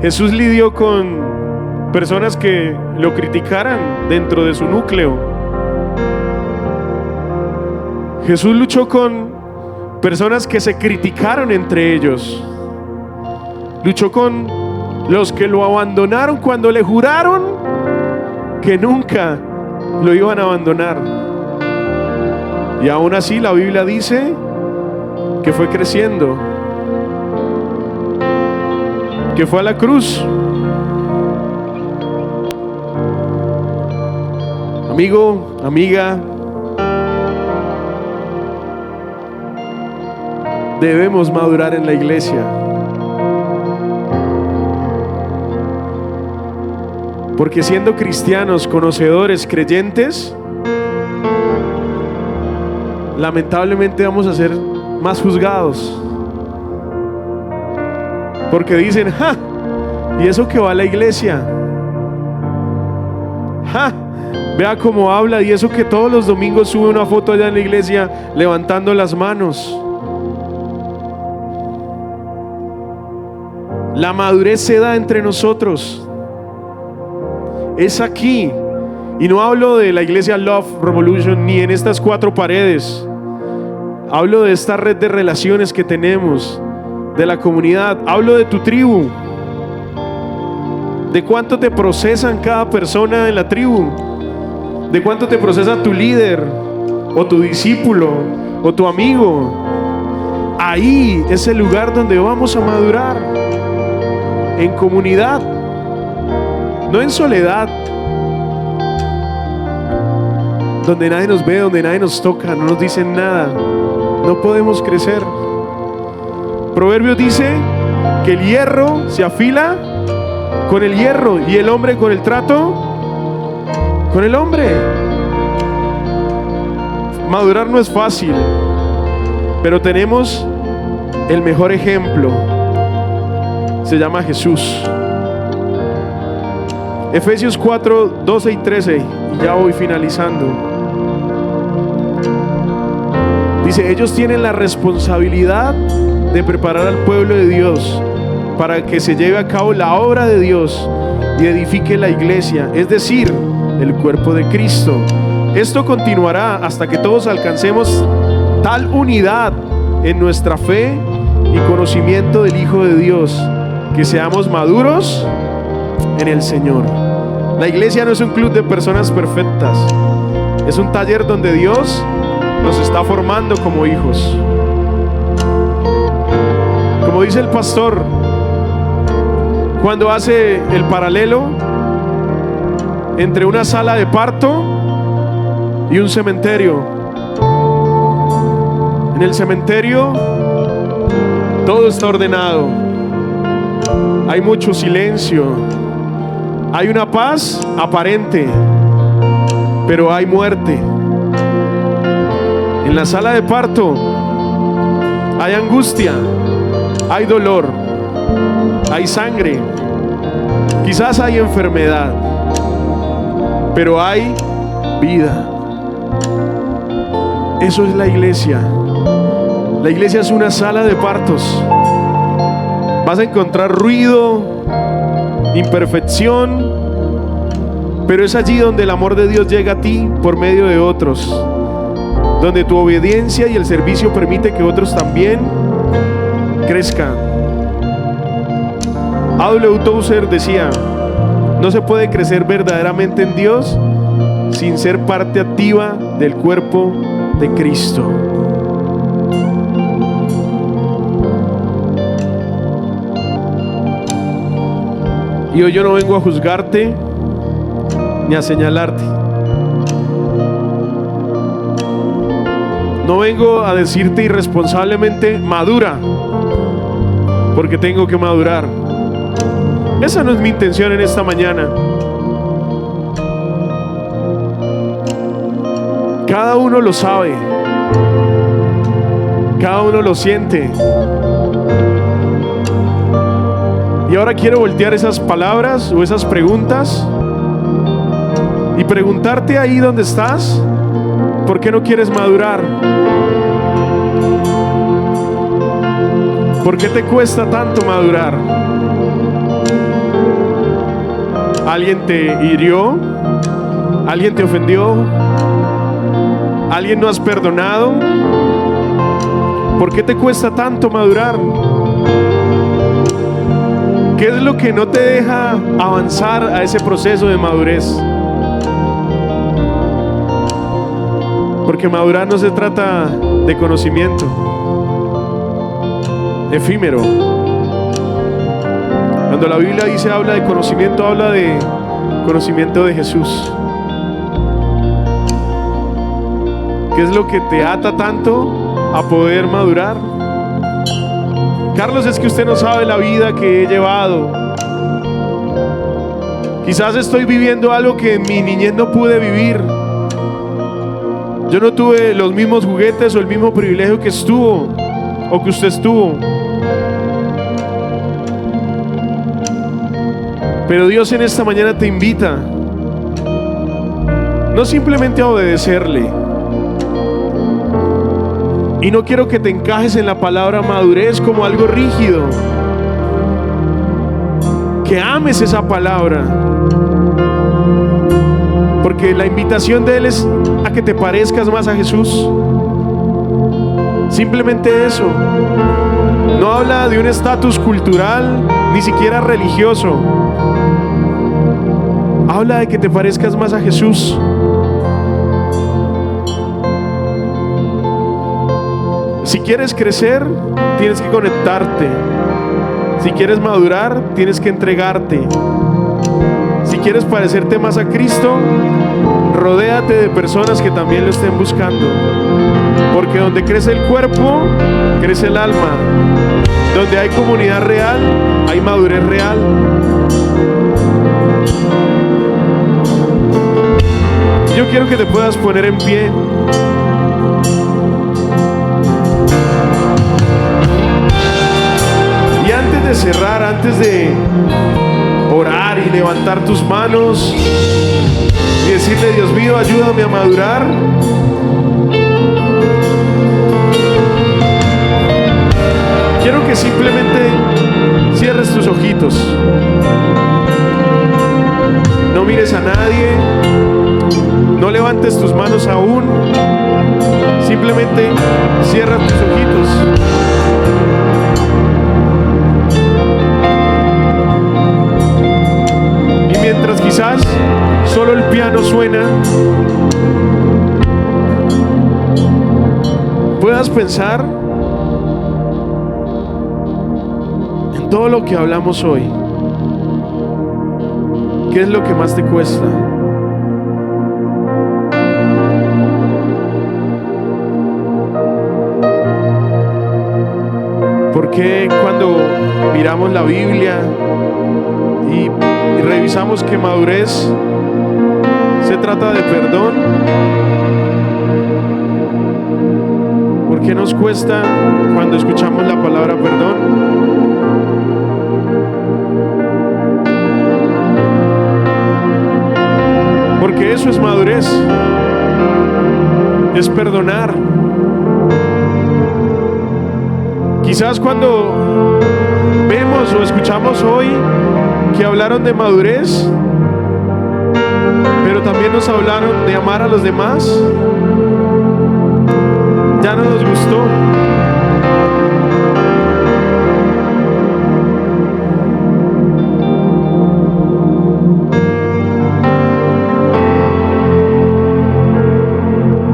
Jesús lidió con personas que lo criticaran dentro de su núcleo. Jesús luchó con personas que se criticaron entre ellos. Luchó con los que lo abandonaron cuando le juraron que nunca lo iban a abandonar. Y aún así la Biblia dice que fue creciendo, que fue a la cruz. Amigo, amiga, debemos madurar en la iglesia. Porque siendo cristianos, conocedores, creyentes, lamentablemente vamos a ser más juzgados. Porque dicen, ¡ja! ¿Y eso que va a la iglesia? ¡Ja! Vea cómo habla, y eso que todos los domingos sube una foto allá en la iglesia levantando las manos. La madurez se da entre nosotros. Es aquí. Y no hablo de la iglesia Love Revolution ni en estas 4 paredes. Hablo de esta red de relaciones que tenemos, de la comunidad. Hablo de tu tribu. De cuánto te procesan cada persona en la tribu. De cuánto te procesa tu líder, o tu discípulo, o tu amigo. Ahí es el lugar donde vamos a madurar. En comunidad, no en soledad, donde nadie nos ve, donde nadie nos toca, no nos dicen nada. No podemos crecer. Proverbios dice que el hierro se afila con el hierro y el hombre con el trato con el hombre. Madurar no es fácil, pero tenemos el mejor ejemplo. Se llama Jesús. Efesios 4, 12 y 13, y ya voy finalizando. Dice, ellos tienen la responsabilidad de preparar al pueblo de Dios para que se lleve a cabo la obra de Dios y edifique la iglesia, es decir, el cuerpo de Cristo. Esto continuará hasta que todos alcancemos tal unidad en nuestra fe y conocimiento del Hijo de Dios, que seamos maduros en el Señor. La iglesia no es un club de personas perfectas, es un taller donde Dios nos está formando como hijos. Como dice el pastor cuando hace el paralelo entre una sala de parto y un cementerio. En el cementerio todo está ordenado, hay mucho silencio, hay una paz aparente, pero hay muerte. En la sala de parto hay angustia, hay dolor, hay sangre, quizás hay enfermedad, pero hay vida. Eso es la iglesia. La iglesia es una sala de partos. Vas a encontrar ruido, imperfección, pero es allí donde el amor de Dios llega a ti por medio de otros, donde tu obediencia y el servicio permite que otros también crezcan. A.W. Tozer decía, no se puede crecer verdaderamente en Dios sin ser parte activa del cuerpo de Cristo. Y hoy yo no vengo a juzgarte ni a señalarte. No vengo a decirte irresponsablemente madura, porque tengo que madurar. Esa no es mi intención en esta mañana. Cada uno lo sabe, cada uno lo siente. Y ahora quiero voltear esas palabras o esas preguntas y preguntarte ahí donde estás, ¿por qué no quieres madurar? ¿Por qué te cuesta tanto madurar? ¿Alguien te hirió? ¿Alguien te ofendió? ¿Alguien no has perdonado? ¿Por qué te cuesta tanto madurar? ¿Qué es lo que no te deja avanzar a ese proceso de madurez? Porque madurar no se trata de conocimiento efímero. Cuando la Biblia dice habla de conocimiento, habla de conocimiento de Jesús. ¿Qué es lo que te ata tanto a poder madurar? Carlos, es que usted no sabe la vida que he llevado. Quizás estoy viviendo algo que en mi niñez no pude vivir. Yo no tuve los mismos juguetes o el mismo privilegio que estuvo o que usted estuvo. Pero Dios en esta mañana te invita no simplemente a obedecerle. Y no quiero que te encajes en la palabra madurez como algo rígido. Que ames esa palabra. Porque la invitación de Él es a que te parezcas más a Jesús. Simplemente eso. No habla de un estatus cultural, ni siquiera religioso. Habla de que te parezcas más a Jesús. Si quieres crecer, tienes que conectarte. Si quieres madurar, tienes que entregarte. Si quieres parecerte más a Cristo, rodéate de personas que también lo estén buscando. Porque donde crece el cuerpo, crece el alma. Donde hay comunidad real, hay madurez real. Yo quiero que te puedas poner en pie. Y antes de cerrar, antes de orar y levantar tus manos y decirle: Dios mío, ayúdame a madurar, quiero que simplemente cierres tus ojitos. No mires a nadie, no levantes tus manos aún, simplemente cierra tus ojitos. Y mientras quizás solo el piano suena, puedas pensar en todo lo que hablamos hoy. ¿Qué es lo que más te cuesta? ¿Por qué cuando miramos la Biblia y revisamos que madurez se trata de perdón? ¿Por qué nos cuesta cuando escuchamos la palabra perdón? Porque eso es madurez, es perdonar. Quizás cuando vemos o escuchamos hoy que hablaron de madurez, pero también nos hablaron de amar a los demás, ya no nos gustó.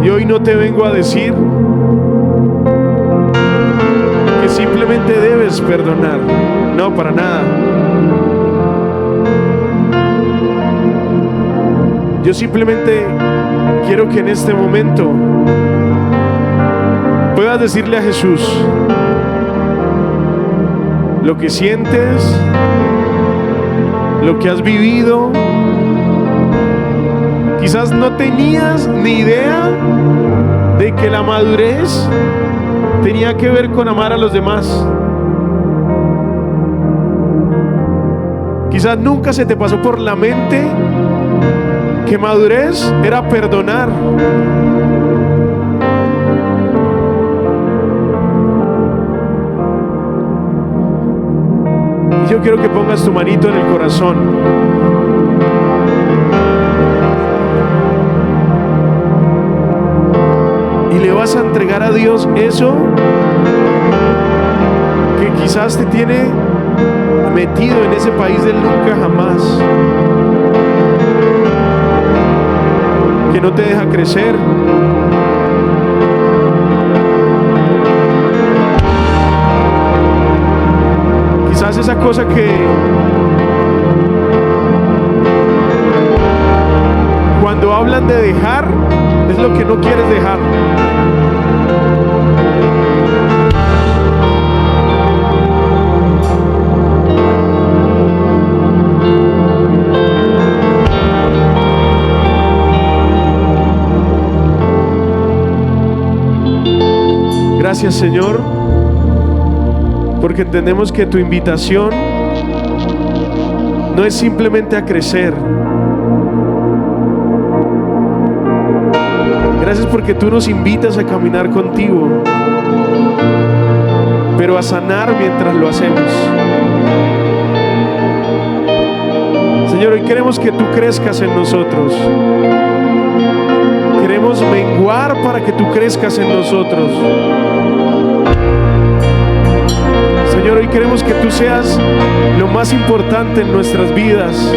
Y hoy no te vengo a decir que simplemente debes perdonar. No, para nada. Yo simplemente quiero que en este momento puedas decirle a Jesús lo que sientes, lo que has vivido. Quizás no tenías ni idea de que la madurez tenía que ver con amar a los demás. Quizás nunca se te pasó por la mente que madurez era perdonar. Y yo quiero que pongas tu manito en el corazón. vas a entregar a Dios eso que quizás te tiene metido en ese país del nunca jamás, que no te deja crecer. Quizás esa cosa que cuando hablan de dejar es lo que no quieres dejar. Gracias, Señor, porque entendemos que tu invitación no es simplemente a crecer. Gracias porque tú nos invitas a caminar contigo, pero a sanar mientras lo hacemos. Señor, hoy queremos que tú crezcas en nosotros. Queremos menguar para que tú crezcas en nosotros. Señor, hoy queremos que tú seas lo más importante en nuestras vidas.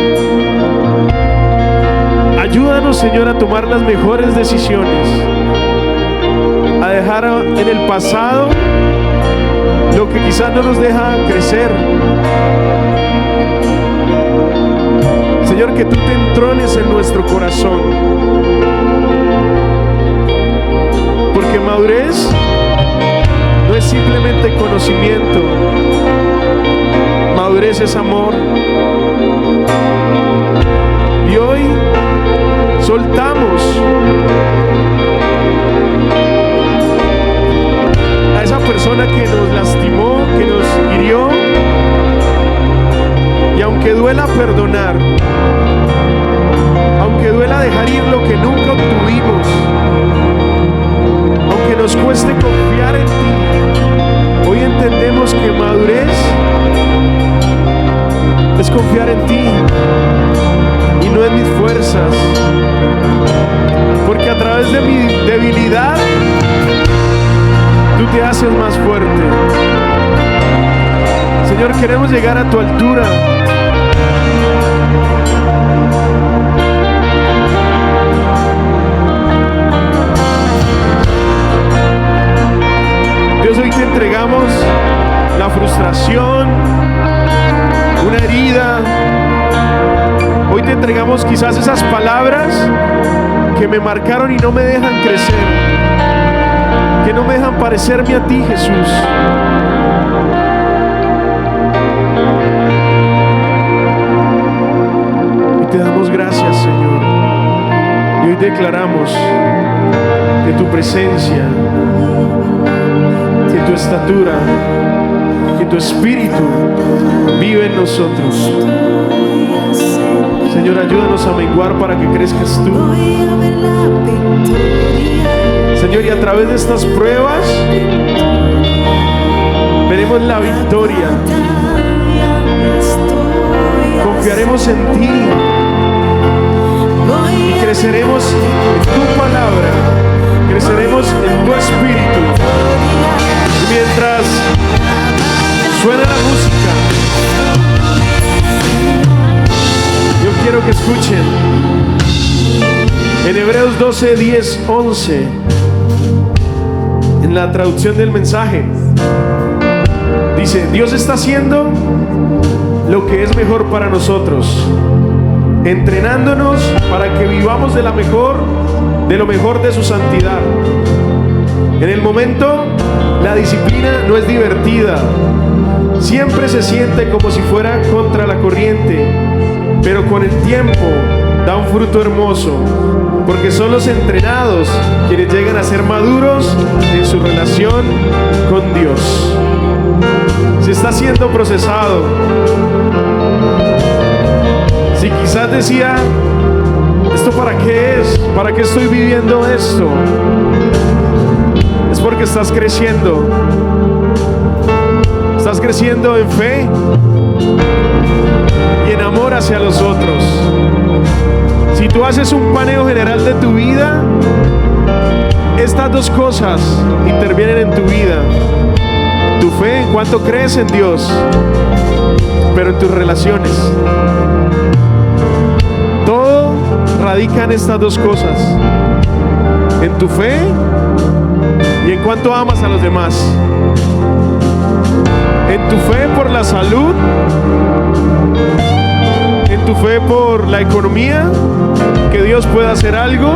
Ayúdanos, Señor, a tomar las mejores decisiones, a dejar en el pasado lo que quizás no nos deja crecer. Señor, que tú te entrones en nuestro corazón, porque madurez no es simplemente conocimiento, madurez es amor. Y hoy soltamos a esa persona que nos lastimó, que nos hirió, y aunque duela perdonar, aunque duela dejar ir lo que nunca obtuvimos, aunque nos cueste confiar en ti, hoy entendemos que madurez es confiar en ti y no en mis fuerzas, porque a través de mi debilidad tú te haces más fuerte. Señor, queremos llegar a tu altura. Dios, hoy te entregamos la frustración, una herida. Hoy te entregamos quizás esas palabras que me marcaron y no me dejan crecer, que no me dejan parecerme a ti, Jesús. Y te damos gracias, Señor. Y hoy declaramos que tu presencia, que tu estatura, que tu espíritu vive en nosotros. Señor, ayúdanos a menguar para que crezcas tú. Señor, y a través de estas pruebas veremos la victoria. Confiaremos en ti y creceremos en tu palabra, creceremos en tu espíritu. Y mientras suena la música, yo quiero que escuchen en Hebreos 12, 10, 11, en la traducción del mensaje, dice: Dios está haciendo lo que es mejor para nosotros, entrenándonos para que vivamos de lo mejor de su santidad. En el momento, la disciplina no es divertida, siempre se siente como si fuera contra la corriente, pero con el tiempo da un fruto hermoso, porque son los entrenados quienes llegan a ser maduros en su relación con Dios. Si está siendo procesado, si quizás decía: ¿esto para qué es? ¿Para qué estoy viviendo esto? Es porque estás creciendo. Estás creciendo en fe y en amor hacia los otros. Si tú haces un paneo general de tu vida, estas dos cosas intervienen en tu vida. Tu fe en cuanto crees en Dios, pero en tus relaciones. Todo radica en estas dos cosas: en tu fe y en cuanto amas a los demás. En tu fe por la salud, en tu fe por la economía, que Dios pueda hacer algo,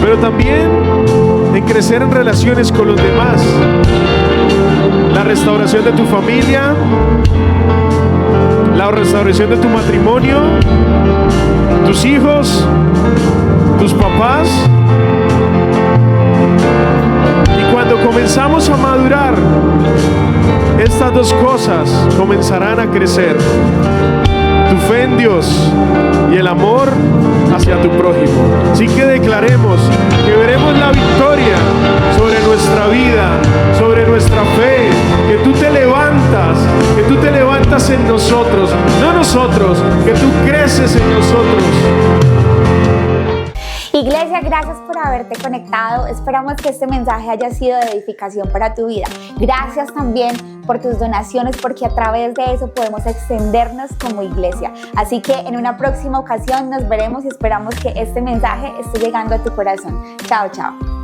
pero también en crecer en relaciones con los demás. La restauración de tu familia, la restauración de tu matrimonio, tus hijos, tus papás. Y cuando comenzamos a madurar, estas dos cosas comenzarán a crecer: tu fe en Dios y el amor hacia tu prójimo. Así que declaremos que veremos la victoria sobre nuestra vida, sobre nuestra fe, que tú te levantas en nosotros, no nosotros, que tú creces en nosotros. Iglesia, gracias por haberte conectado. Esperamos que este mensaje haya sido de edificación para tu vida. Gracias también por tus donaciones, porque a través de eso podemos extendernos como iglesia. Así que en una próxima ocasión nos veremos y esperamos que este mensaje esté llegando a tu corazón. Chao, chao.